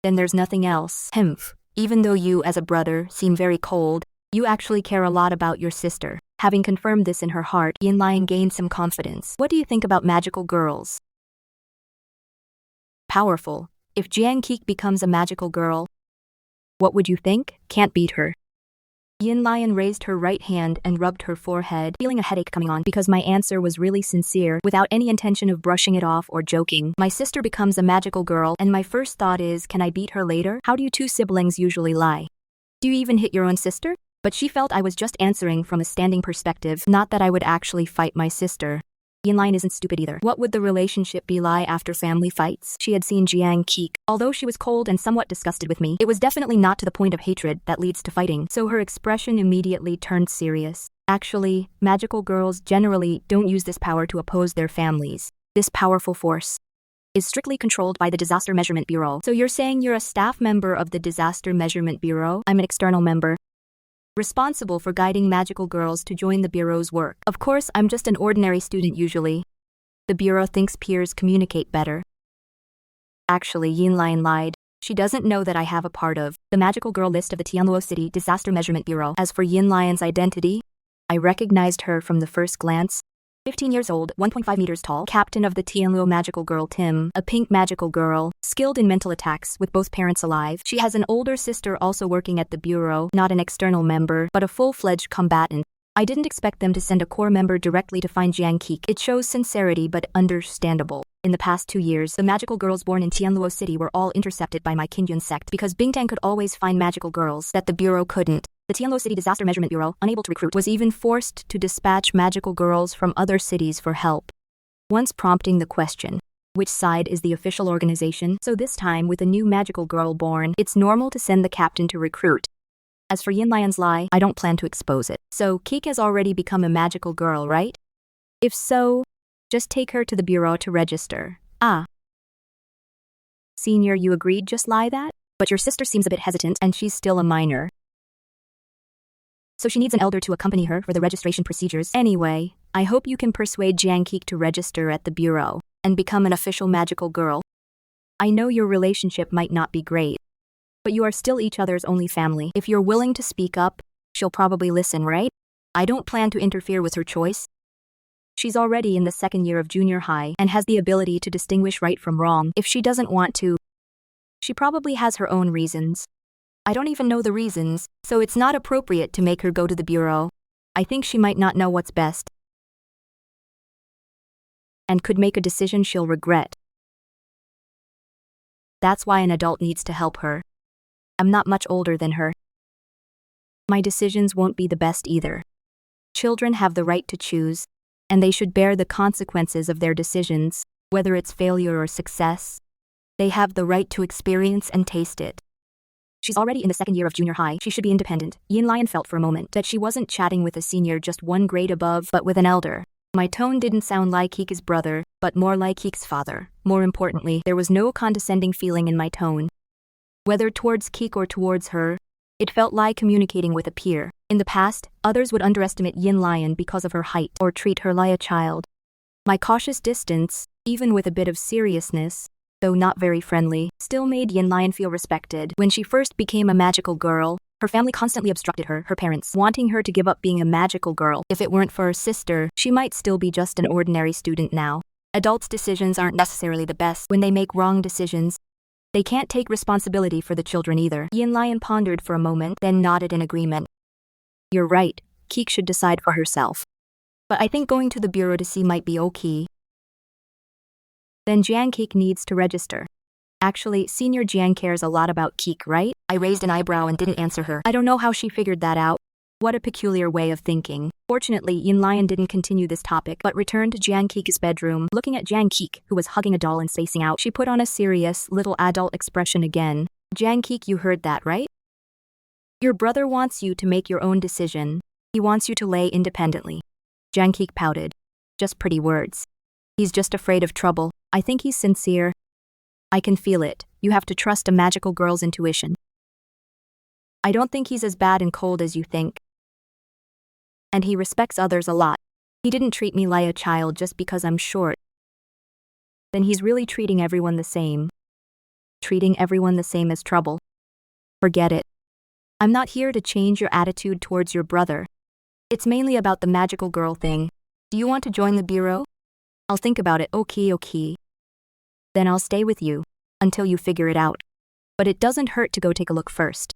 Then there's nothing else. Even though you, as a brother, seem very cold, you actually care a lot about your sister. Having confirmed this in her heart, Yin Lion gained some confidence. What do you think about magical girls? Powerful. If Jiang Kik becomes a magical girl, what would you think? Can't beat her. Yin Lion raised her right hand and rubbed her forehead, feeling a headache coming on because my answer was really sincere, without any intention of brushing it off or joking. My sister becomes a magical girl, and my first thought is, can I beat her later? How do you two siblings usually lie? Do you even hit your own sister? But she felt I was just answering from a standing perspective, not that I would actually fight my sister. Yin Lion isn't stupid either. What would the relationship be like after family fights? She had seen Jiang Kik. Although she was cold and somewhat disgusted with me, it was definitely not to the point of hatred that leads to fighting, so her expression immediately turned serious. Actually, magical girls generally don't use this power to oppose their families. This powerful force is strictly controlled by the Disaster Measurement Bureau. So you're saying you're a staff member of the Disaster Measurement Bureau? I'm an external member, responsible for guiding magical girls to join the Bureau's work. Of course, I'm just an ordinary student usually. The Bureau thinks peers communicate better. Actually, Yin Lion lied. She doesn't know that I have a part of the magical girl list of the Tianluo City Disaster Measurement Bureau. As for Yin Lion's identity, I recognized her from the first glance. 15 years old, 1.5 meters tall, captain of the Tianluo magical girl Tim, a pink magical girl, skilled in mental attacks with both parents alive. She has an older sister also working at the bureau, not an external member, but a full-fledged combatant. I didn't expect them to send a core member directly to find Jiang Kik. It shows sincerity but understandable. In the past 2 years, the magical girls born in Tianluo City were all intercepted by my Qingyun sect because Bingtang could always find magical girls that the bureau couldn't. The Tianluo City Disaster Measurement Bureau, unable to recruit, was even forced to dispatch magical girls from other cities for help. Once prompting the question, which side is the official organization? So this time, with a new magical girl born, it's normal to send the captain to recruit. As for Yin Lion's lie, I don't plan to expose it. So Kik has already become a magical girl, right? If so, just take her to the bureau to register. Ah. Senior, you agreed just lie that? But your sister seems a bit hesitant and she's still a minor. So she needs an elder to accompany her for the registration procedures. Anyway, I hope you can persuade Jiang Kik to register at the bureau and become an official magical girl. I know your relationship might not be great, but you are still each other's only family. If you're willing to speak up, she'll probably listen, right? I don't plan to interfere with her choice. She's already in the 2nd year of junior high and has the ability to distinguish right from wrong. If she doesn't want to, she probably has her own reasons. I don't even know the reasons, so it's not appropriate to make her go to the bureau. I think she might not know what's best and could make a decision she'll regret. That's why an adult needs to help her. I'm not much older than her. My decisions won't be the best either. Children have the right to choose, and they should bear the consequences of their decisions, whether it's failure or success. They have the right to experience and taste it. She's already in the 2nd year of junior high. She should be independent. Yin Lion felt for a moment that she wasn't chatting with a senior just 1 grade above, but with an elder. My tone didn't sound like Kik's brother, but more like Kik's father. More importantly, there was no condescending feeling in my tone. Whether towards Kik or towards her, it felt like communicating with a peer. In the past, others would underestimate Yin Lion because of her height or treat her like a child. My cautious distance, even with a bit of seriousness, though not very friendly, still made Yin Lion feel respected. When she first became a magical girl, her family constantly obstructed her parents, wanting her to give up being a magical girl. If it weren't for her sister, she might still be just an ordinary student now. Adults' decisions aren't necessarily the best. When they make wrong decisions, they can't take responsibility for the children either. Yin Lion pondered for a moment, then nodded in agreement. You're right, Kik should decide for herself. But I think going to the bureau to see might be okay. Then Jiang Kik needs to register. Actually, Senior Jiang cares a lot about Keek, right? I raised an eyebrow and didn't answer her. I don't know how she figured that out. What a peculiar way of thinking. Fortunately, Yin Lion didn't continue this topic, but returned to Jiang Keek's bedroom. Looking at Jiang Keek, who was hugging a doll and spacing out, she put on a serious, little adult expression again. Jiang Keek, you heard that, right? Your brother wants you to make your own decision. He wants you to lay independently. Jiang Keek pouted. Just pretty words. He's just afraid of trouble. I think he's sincere. I can feel it. You have to trust a magical girl's intuition. I don't think he's as bad and cold as you think. And he respects others a lot. He didn't treat me like a child just because I'm short. Then he's really treating everyone the same. Treating everyone the same as trouble. Forget it. I'm not here to change your attitude towards your brother. It's mainly about the magical girl thing. Do you want to join the bureau? I'll think about it. Okay. Then I'll stay with you until you figure it out. But it doesn't hurt to go take a look first.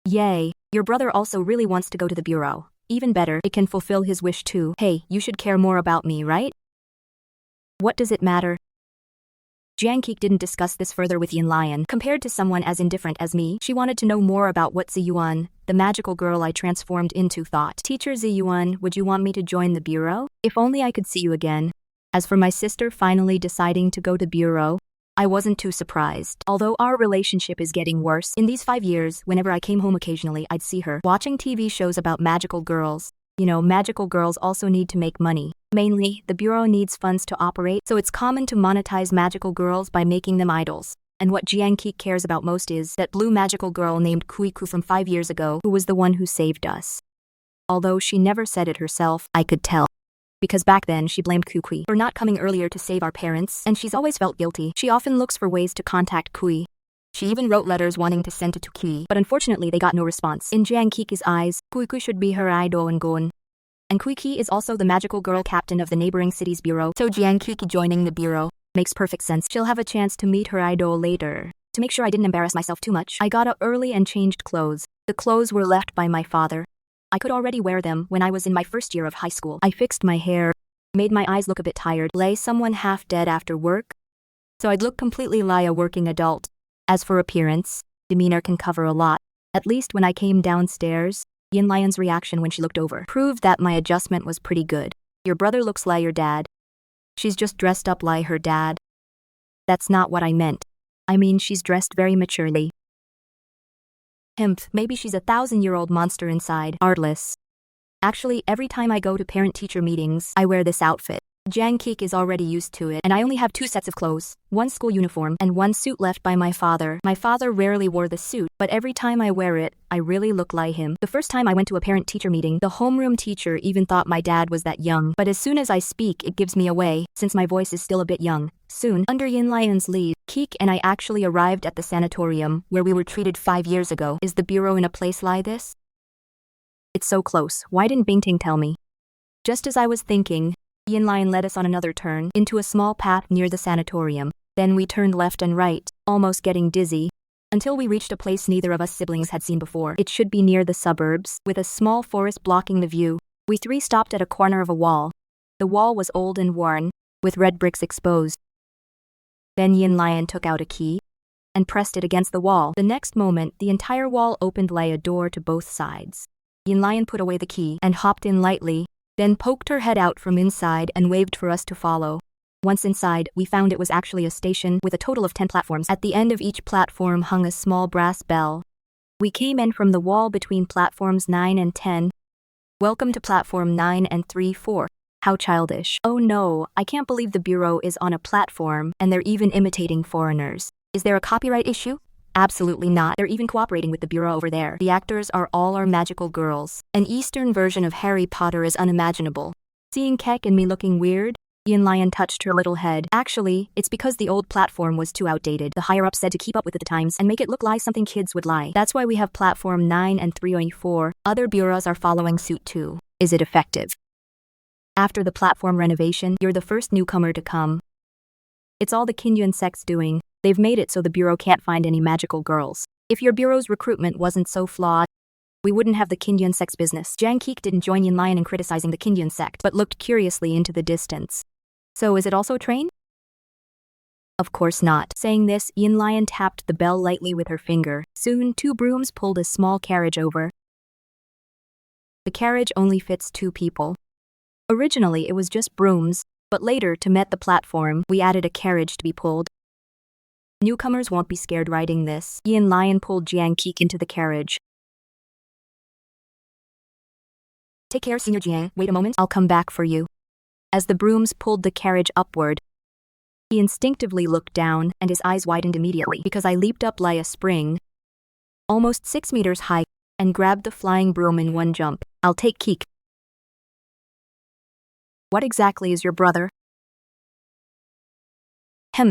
Yay, your brother also really wants to go to the bureau. Even better, it can fulfill his wish too. Hey, you should care more about me, right? What does it matter? Jiang Keek didn't discuss this further with Yin Lion. Compared to someone as indifferent as me, she wanted to know more about what Ziyuan, the magical girl I transformed into, thought. Teacher Ziyuan, would you want me to join the bureau? If only I could see you again. As for my sister finally deciding to go to bureau, I wasn't too surprised. Although our relationship is getting worse, in these 5 years, whenever I came home occasionally, I'd see her watching TV shows about magical girls. You know, magical girls also need to make money. Mainly, the bureau needs funds to operate, so it's common to monetize magical girls by making them idols. And what Jiang Keek cares about most is that blue magical girl named Kuiku from 5 years ago, who was the one who saved us. Although she never said it herself, I could tell. Because back then she blamed Kukui for not coming earlier to save our parents, and she's always felt guilty. She often looks for ways to contact Kui. She even wrote letters wanting to send it to Kui, but unfortunately they got no response. In Jiang Keek's eyes, Kuiku should be her idol and Gon. And Kuiki is also the magical girl captain of the neighboring city's bureau, so Jiang Keek joining the bureau makes perfect sense. She'll have a chance to meet her idol later. To make sure I didn't embarrass myself too much, I got up early and changed clothes. The clothes were left by my father. I could already wear them when I was in my first year of high school. I fixed my hair, made my eyes look a bit tired, lay someone half dead after work, so I'd look completely like a working adult. As for appearance, demeanor can cover a lot. At least when I came downstairs, Yin Lion's reaction when she looked over proved that my adjustment was pretty good. Your brother looks like your dad. She's just dressed up like her dad. That's not what I meant. I mean, she's dressed very maturely. Maybe she's a 1,000-year-old monster inside, artless. Actually, every time I go to parent-teacher meetings, I wear this outfit. Jiang Keek is already used to it, and I only have 2 sets of clothes, 1 school uniform and 1 suit left by my father. My father rarely wore the suit, but every time I wear it, I really look like him. The first time I went to a parent-teacher meeting, the homeroom teacher even thought my dad was that young, but as soon as I speak, it gives me away, since my voice is still a bit young. Soon, under Yin Lion's lead, Keek and I actually arrived at the sanatorium, where we were treated 5 years ago. Is the bureau in a place like this? It's so close. Why didn't Bingting tell me? Just as I was thinking, Yin Lion led us on another turn, into a small path near the sanatorium. Then we turned left and right, almost getting dizzy, until we reached a place neither of us siblings had seen before. It should be near the suburbs, with a small forest blocking the view. We 3 stopped at a corner of a wall. The wall was old and worn, with red bricks exposed. Then Yin Lion took out a key and pressed it against the wall. The next moment, the entire wall opened like a door to both sides. Yin Lion put away the key and hopped in lightly, then poked her head out from inside and waved for us to follow. Once inside, we found it was actually a station with a total of 10 platforms. At the end of each platform hung a small brass bell. We came in from the wall between platforms 9 and 10. Welcome to platform 9 and 3-4. How childish. Oh no, I can't believe the bureau is on a platform and they're even imitating foreigners. Is there a copyright issue? Absolutely not. They're even cooperating with the bureau over there. The actors are all our magical girls. An Eastern version of Harry Potter is unimaginable. Seeing Keck and me looking weird, Yin Lion touched her little head. Actually, it's because the old platform was too outdated. The higher-ups said to keep up with the times and make it look like something kids would like. That's why we have platform 9 and 3-4. Other bureaus are following suit too. Is it effective? After the platform renovation, you're the first newcomer to come. It's all the Kingyun Sect's doing. They've made it so the bureau can't find any magical girls. If your bureau's recruitment wasn't so flawed, we wouldn't have the Kingyun Sect's business. Jiang Keek didn't join Yin Lion in criticizing the Kingyun Sect, but looked curiously into the distance. So is it also train? Of course not. Saying this, Yin Lion tapped the bell lightly with her finger. Soon, 2 brooms pulled a small carriage over. The carriage only fits 2 people. Originally, it was just brooms, but later, to met the platform, we added a carriage to be pulled. Newcomers won't be scared riding this. Yin Lion pulled Jiang Keek into the carriage. Take care, Senior Jiang. Wait a moment, I'll come back for you. As the brooms pulled the carriage upward, he instinctively looked down, and his eyes widened immediately because I leaped up like a spring, almost 6 meters high, and grabbed the flying broom in one jump. I'll take Keek. What exactly is your brother?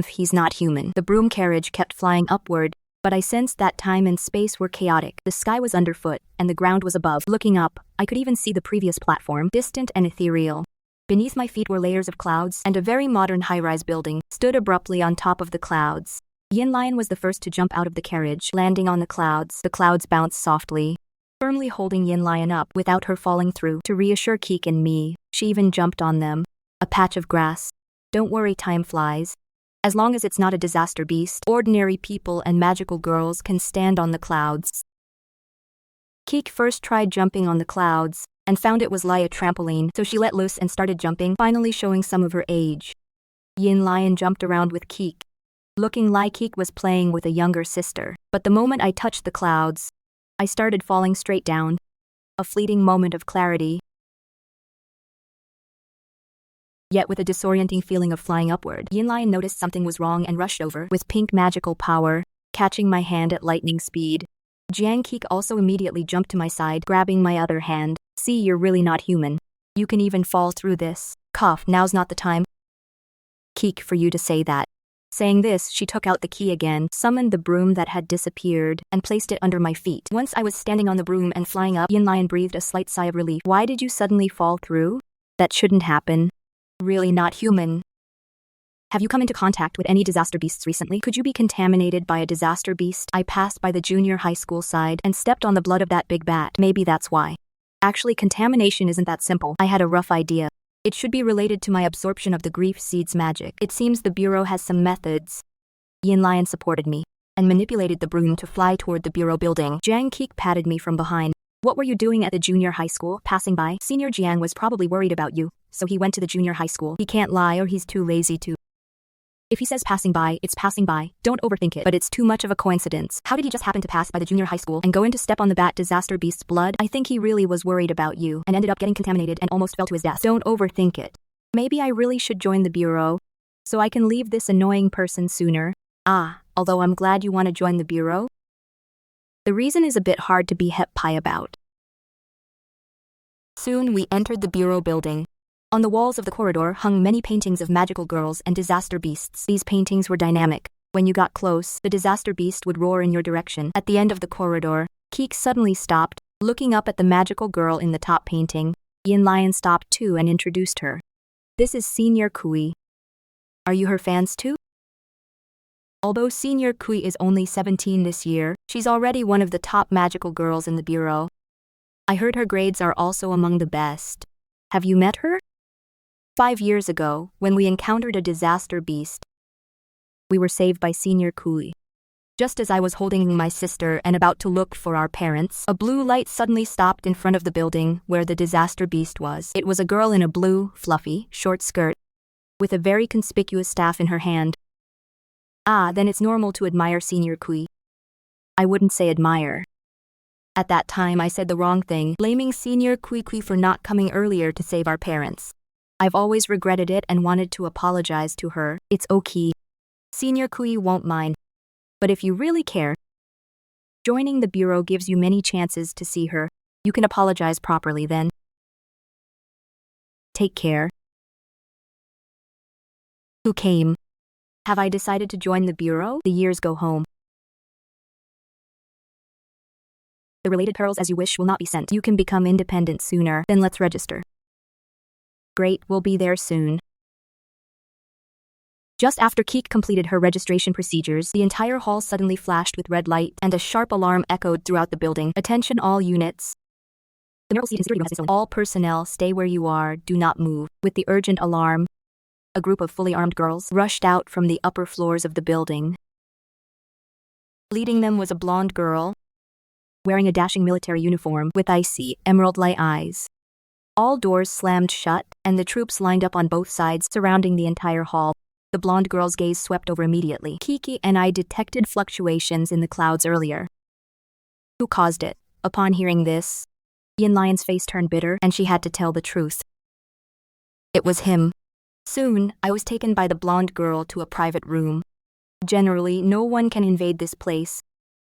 He's not human. The broom carriage kept flying upward, but I sensed that time and space were chaotic. The sky was underfoot, and the ground was above. Looking up, I could even see the previous platform, distant and ethereal. Beneath my feet were layers of clouds, and a very modern high-rise building stood abruptly on top of the clouds. Yin Lion was the first to jump out of the carriage, landing on the clouds. The clouds bounced softly, firmly holding Yin Lion up without her falling through. To reassure Keek and me, she even jumped on them. A patch of grass. Don't worry, time flies. As long as it's not a disaster beast, ordinary people and magical girls can stand on the clouds. Keek first tried jumping on the clouds, and found it was like a trampoline, so she let loose and started jumping, finally showing some of her age. Yin Lion jumped around with Keek, looking like Keek was playing with a younger sister. But the moment I touched the clouds, I started falling straight down. A fleeting moment of clarity, yet with a disorienting feeling of flying upward. Yin Lion noticed something was wrong and rushed over with pink magical power, catching my hand at lightning speed. Jiang Keek also immediately jumped to my side, grabbing my other hand. See, you're really not human. You can even fall through this. Cough, now's not the time, Keek, for you to say that. Saying this, she took out the key again, summoned the broom that had disappeared, and placed it under my feet. Once I was standing on the broom and flying up, Yin Lion breathed a slight sigh of relief. Why did you suddenly fall through? That shouldn't happen. Really not human. Have you come into contact with any disaster beasts recently? Could you be contaminated by a disaster beast? I passed by the junior high school side and stepped on the blood of that big bat. Maybe that's why. Actually, contamination isn't that simple. I had a rough idea. It should be related to my absorption of the grief seed's magic. It seems the bureau has some methods. Yin Lion supported me and manipulated the broom to fly toward the bureau building. Jiang Keek patted me from behind. What were you doing at the junior high school? Passing by? Senior Jiang was probably worried about you, so he went to the junior high school. He can't lie, or he's too lazy to. If he says passing by, it's passing by. Don't overthink it, but it's too much of a coincidence. How did he just happen to pass by the junior high school and go in to step on the bat disaster beast's blood? I think he really was worried about you and ended up getting contaminated and almost fell to his death. Don't overthink it. Maybe I really should join the bureau, so I can leave this annoying person sooner. Although I'm glad you want to join the bureau. The reason is a bit hard to be hep-pie about. Soon we entered the bureau building. On the walls of the corridor hung many paintings of magical girls and disaster beasts. These paintings were dynamic. When you got close, the disaster beast would roar in your direction. At the end of the corridor, Keek suddenly stopped, looking up at the magical girl in the top painting. Yin Lion stopped too and introduced her. This is Senior Kui. Are you her fans too? Although Senior Kui is only 17 this year, she's already one of the top magical girls in the bureau. I heard her grades are also among the best. Have you met her? 5 years ago, when we encountered a disaster beast, we were saved by Senior Kui. Just as I was holding my sister and about to look for our parents, a blue light suddenly stopped in front of the building where the disaster beast was. It was a girl in a blue, fluffy, short skirt, with a very conspicuous staff in her hand. Then it's normal to admire Senior Kui. I wouldn't say admire. At that time I said the wrong thing, blaming Senior Kui for not coming earlier to save our parents. I've always regretted it and wanted to apologize to her. It's okay. Senior Kui won't mind. But if you really care, joining the bureau gives you many chances to see her. You can apologize properly then. Take care. Who came? Have I decided to join the bureau? The years go home. The related pearls as you wish will not be sent. You can become independent sooner. Then let's register. Great, we'll be there soon. Just after Keek completed her registration procedures, the entire hall suddenly flashed with red light, and a sharp alarm echoed throughout the building. Attention all units. The neural seed and security has been stolen. All personnel stay where you are, do not move. With the urgent alarm, a group of fully armed girls rushed out from the upper floors of the building. Leading them was a blonde girl, wearing a dashing military uniform with icy, emerald-like eyes. All doors slammed shut, and the troops lined up on both sides surrounding the entire hall. The blonde girl's gaze swept over immediately. Kiki and I detected fluctuations in the clouds earlier. Who caused it? Upon hearing this, Yin Lion's face turned bitter, and she had to tell the truth. It was him. Soon, I was taken by the blonde girl to a private room. Generally, no one can invade this place.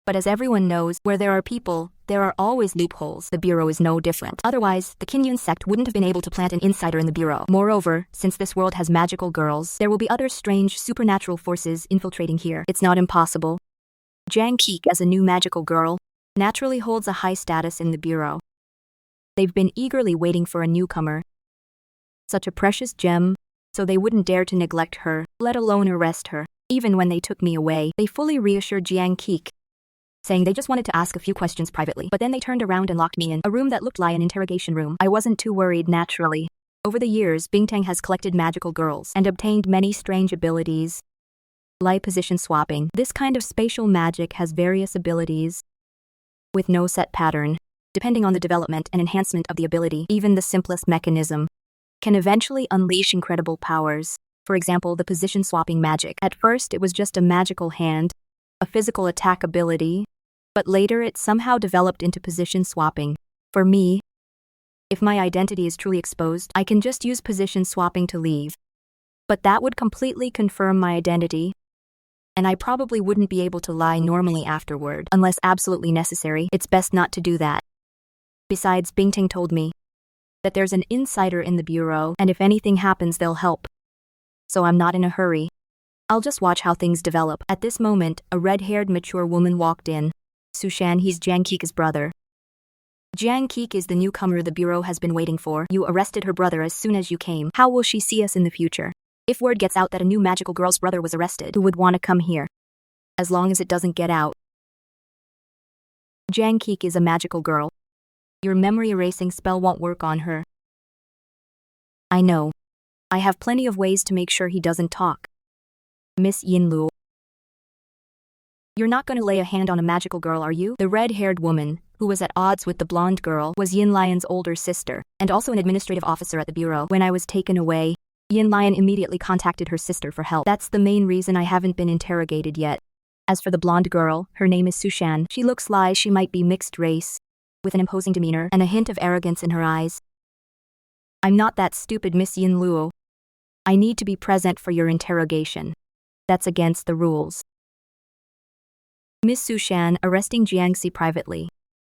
But as everyone knows, where there are people, there are always loopholes. The Bureau is no different. Otherwise, the Kinyun sect wouldn't have been able to plant an insider in the Bureau. Moreover, since this world has magical girls, there will be other strange supernatural forces infiltrating here. It's not impossible. Jiang Keek, as a new magical girl, naturally holds a high status in the Bureau. They've been eagerly waiting for a newcomer. Such a precious gem, so they wouldn't dare to neglect her, let alone arrest her. Even when they took me away, they fully reassured Jiang Keek, saying they just wanted to ask a few questions privately. But then they turned around and locked me in a room that looked like an interrogation room. I wasn't too worried naturally. Over the years, Bingtang has collected magical girls and obtained many strange abilities, like position swapping. This kind of spatial magic has various abilities with no set pattern. Depending on the development and enhancement of the ability, even the simplest mechanism can eventually unleash incredible powers. For example, the position swapping magic. At first, it was just a magical hand, a physical attack ability, but later it somehow developed into position swapping. For me, if my identity is truly exposed, I can just use position swapping to leave. But that would completely confirm my identity, and I probably wouldn't be able to lie normally afterward. Unless absolutely necessary, it's best not to do that. Besides, Bingting told me that there's an insider in the Bureau, and if anything happens, they'll help. So I'm not in a hurry. I'll just watch how things develop. At this moment, a red-haired mature woman walked in. Sushan, he's Jiang Keek's brother. Jiang Keek is the newcomer the Bureau has been waiting for. You arrested her brother as soon as you came. How will she see us in the future? If word gets out that a new magical girl's brother was arrested, who would want to come here? As long as it doesn't get out. Jiang Keek is a magical girl. Your memory erasing spell won't work on her. I know. I have plenty of ways to make sure he doesn't talk. Miss Yinlu. You're not going to lay a hand on a magical girl, are you? The red-haired woman, who was at odds with the blonde girl, was Yin Lion's older sister, and also an administrative officer at the Bureau. When I was taken away, Yin Lion immediately contacted her sister for help. That's the main reason I haven't been interrogated yet. As for the blonde girl, her name is Sushan. She looks like she might be mixed race, with an imposing demeanor and a hint of arrogance in her eyes. I'm not that stupid, Miss Yin Luo. I need to be present for your interrogation. That's against the rules. Miss Sushan arresting Jiangxi privately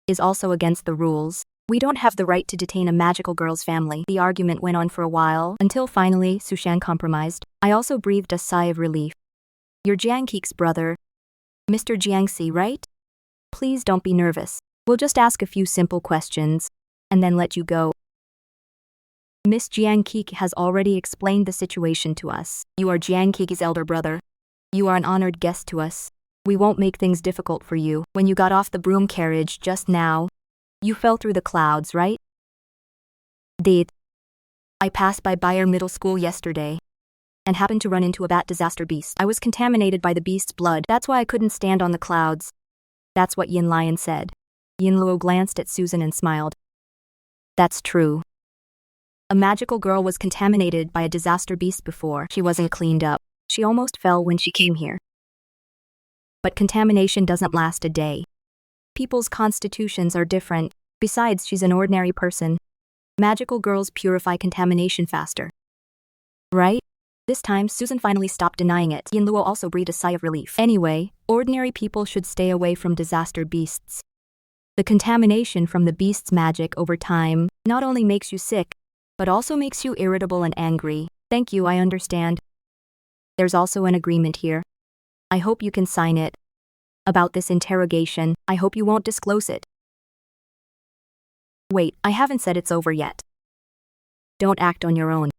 is also against the rules. We don't have the right to detain a magical girl's family. The argument went on for a while, until finally Sushan compromised. I also breathed a sigh of relief. You're Jiang Keek's brother, Mr. Jiangxi, right? Please don't be nervous. We'll just ask a few simple questions, and then let you go. Miss Jiang Keek has already explained the situation to us. You are Jiang Keek's elder brother. You are an honored guest to us. We won't make things difficult for you. When you got off the broom carriage just now, you fell through the clouds, right? Did. I passed by Bayer Middle School yesterday and happened to run into a bat disaster beast. I was contaminated by the beast's blood. That's why I couldn't stand on the clouds. That's what Yin Lion said. Yin Luo glanced at Susan and smiled. That's true. A magical girl was contaminated by a disaster beast before. She wasn't cleaned up. She almost fell when she came here. But contamination doesn't last a day. People's constitutions are different. Besides, she's an ordinary person. Magical girls purify contamination faster. Right? This time, Susan finally stopped denying it. Yin Luo also breathed a sigh of relief. Anyway, ordinary people should stay away from disaster beasts. The contamination from the beast's magic over time not only makes you sick, but also makes you irritable and angry. Thank you, I understand. There's also an agreement here. I hope you can sign it. About this interrogation, I hope you won't disclose it. Wait, I haven't said it's over yet. Don't act on your own.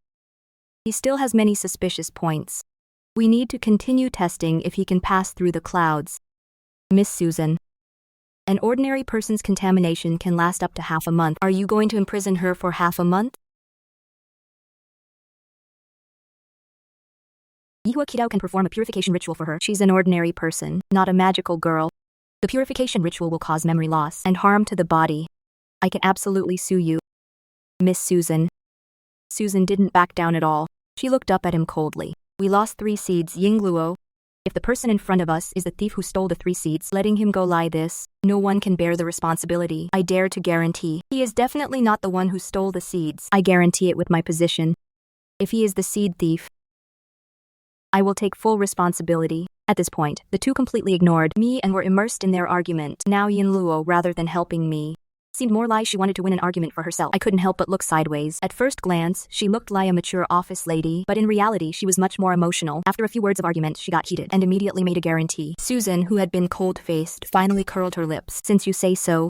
He still has many suspicious points. We need to continue testing if he can pass through the clouds. Miss Susan. An ordinary person's contamination can last up to half a month. Are you going to imprison her for half a month? Manhua Kidao can perform a purification ritual for her. She's an ordinary person, not a magical girl. The purification ritual will cause memory loss and harm to the body. I can absolutely sue you, Miss Susan. Susan didn't back down at all. She looked up at him coldly. We lost 3 seeds, Yingluo. If the person in front of us is the thief who stole the 3 seeds, letting him go lie this, no one can bear the responsibility. I dare to guarantee. He is definitely not the one who stole the seeds. I guarantee it with my position. If he is the seed thief, I will take full responsibility. At this point, the two completely ignored me and were immersed in their argument. Now Yinluo, rather than helping me, seemed more like she wanted to win an argument for herself. I couldn't help but look sideways. At first glance, she looked like a mature office lady, but in reality she was much more emotional. After a few words of argument, she got heated and immediately made a guarantee. Susan, who had been cold-faced, finally curled her lips. Since you say so,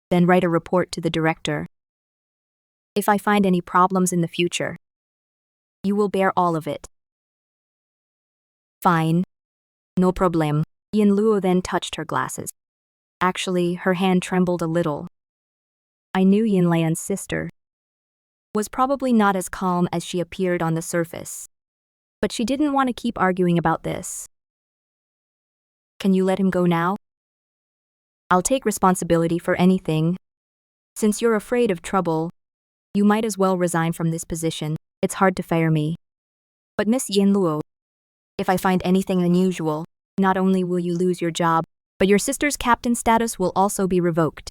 then write a report to the director. If I find any problems in the future, you will bear all of it. Fine. No problem. Yinluo then touched her glasses. Actually, her hand trembled a little. I knew Yinlian's sister was probably not as calm as she appeared on the surface, but she didn't want to keep arguing about this. Can you let him go now? I'll take responsibility for anything. Since you're afraid of trouble, you might as well resign from this position. It's hard to fire me. But Miss Yinluo, if I find anything unusual, not only will you lose your job, but your sister's captain status will also be revoked.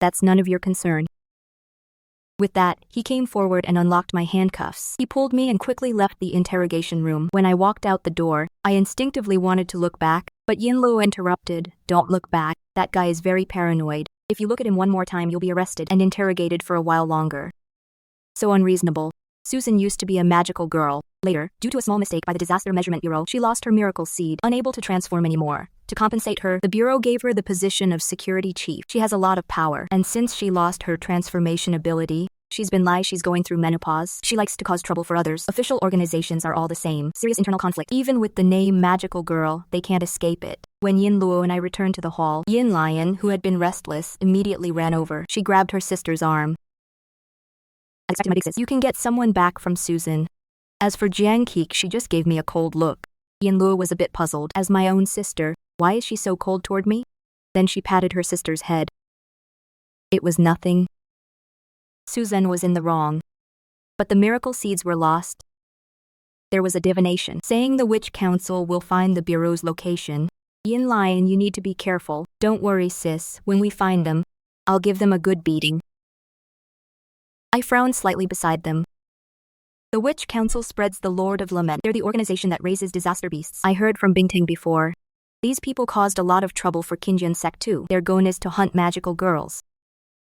That's none of your concern. With that, he came forward and unlocked my handcuffs. He pulled me and quickly left the interrogation room. When I walked out the door, I instinctively wanted to look back, but Yinluo interrupted. Don't look back. That guy is very paranoid. If you look at him one more time, you'll be arrested and interrogated for a while longer. So unreasonable. Susan used to be a magical girl. Later, due to a small mistake by the Disaster Measurement Bureau, she lost her miracle seed, unable to transform anymore. To compensate her, the Bureau gave her the position of security chief. She has a lot of power, and since she lost her transformation ability, she's going through menopause. She likes to cause trouble for others. Official organizations are all the same. Serious internal conflict. Even with the name Magical Girl, they can't escape it. When Yinluo and I returned to the hall, Yinlian, who had been restless, immediately ran over. She grabbed her sister's arm. You can get someone back from Susan. As for Jiang Keek, she just gave me a cold look. Yinluo was a bit puzzled. As my own sister, why is she so cold toward me? Then she patted her sister's head. It was nothing. Susan was in the wrong. But the miracle seeds were lost. There was a divination saying the Witch Council will find the Bureau's location. Yinlian, you need to be careful. Don't worry, sis. When we find them, I'll give them a good beating. I frowned slightly beside them. The Witch Council spreads the Lord of Lament. They're the organization that raises disaster beasts. I heard from Bingting before. These people caused a lot of trouble for Kinjian Sect too. Their goal is to hunt magical girls.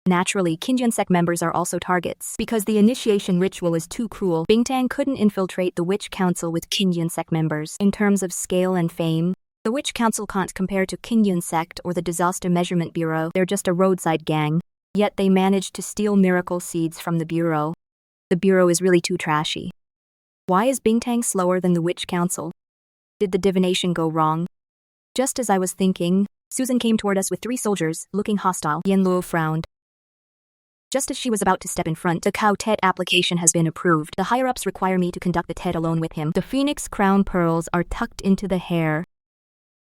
Naturally, Kinjian Sect members are also targets. Because the initiation ritual is too cruel, Bingtang couldn't infiltrate the Witch Council with Kinjian Sect members. In terms of scale and fame, the Witch Council can't compare to Kinjian Sect or the Disaster Measurement Bureau. They're just a roadside gang. Yet they managed to steal miracle seeds from the Bureau. The Bureau is really too trashy. Why is Bingtang slower than the Witch Council? Did the divination go wrong? Just as I was thinking, Susan came toward us with 3 soldiers, looking hostile. Yinluo frowned. Just as she was about to step in front, the Cow Tet application has been approved. The higher-ups require me to conduct the Tet alone with him. The Phoenix Crown pearls are tucked into the hair.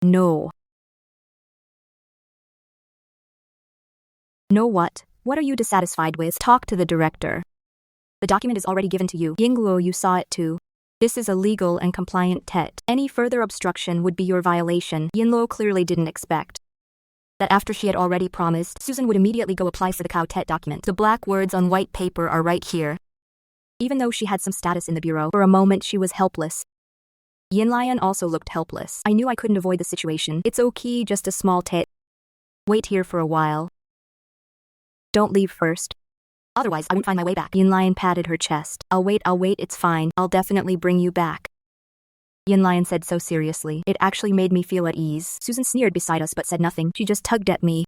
No. No what? What are you dissatisfied with? Talk to the director. The document is already given to you. Yingluo, you saw it too. This is a legal and compliant Tet. Any further obstruction would be your violation. Yinluo clearly didn't expect that after she had already promised, Susan would immediately go apply for the Cow Tet document. The black words on white paper are right here. Even though she had some status in the Bureau, for a moment she was helpless. Yinlian also looked helpless. I knew I couldn't avoid the situation. It's okay, just a small Tet. Wait here for a while. Don't leave first. Otherwise, I won't find my way back. Yinlian patted her chest. I'll wait, it's fine. I'll definitely bring you back. Yinlian said so seriously. It actually made me feel at ease. Susan sneered beside us but said nothing. She just tugged at me.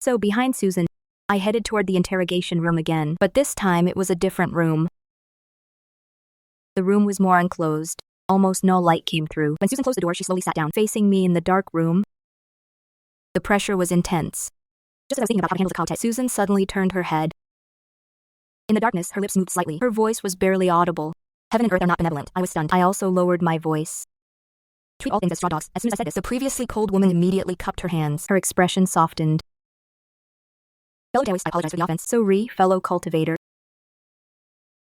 So behind Susan, I headed toward the interrogation room again, but this time it was a different room. The room was more enclosed. Almost no light came through. When Susan closed the door, she slowly sat down, facing me in the dark room. The pressure was intense. Just as I was thinking about how to handle the Cow Tet, Susan suddenly turned her head. In the darkness, her lips moved slightly. Her voice was barely audible. Heaven and earth are not benevolent. I was stunned. I also lowered my voice. Treat all things as straw dogs. As soon as I said this, the previously cold woman immediately cupped her hands. Her expression softened. Fellow Taoist, I apologize for the offense. Sorry, fellow cultivator.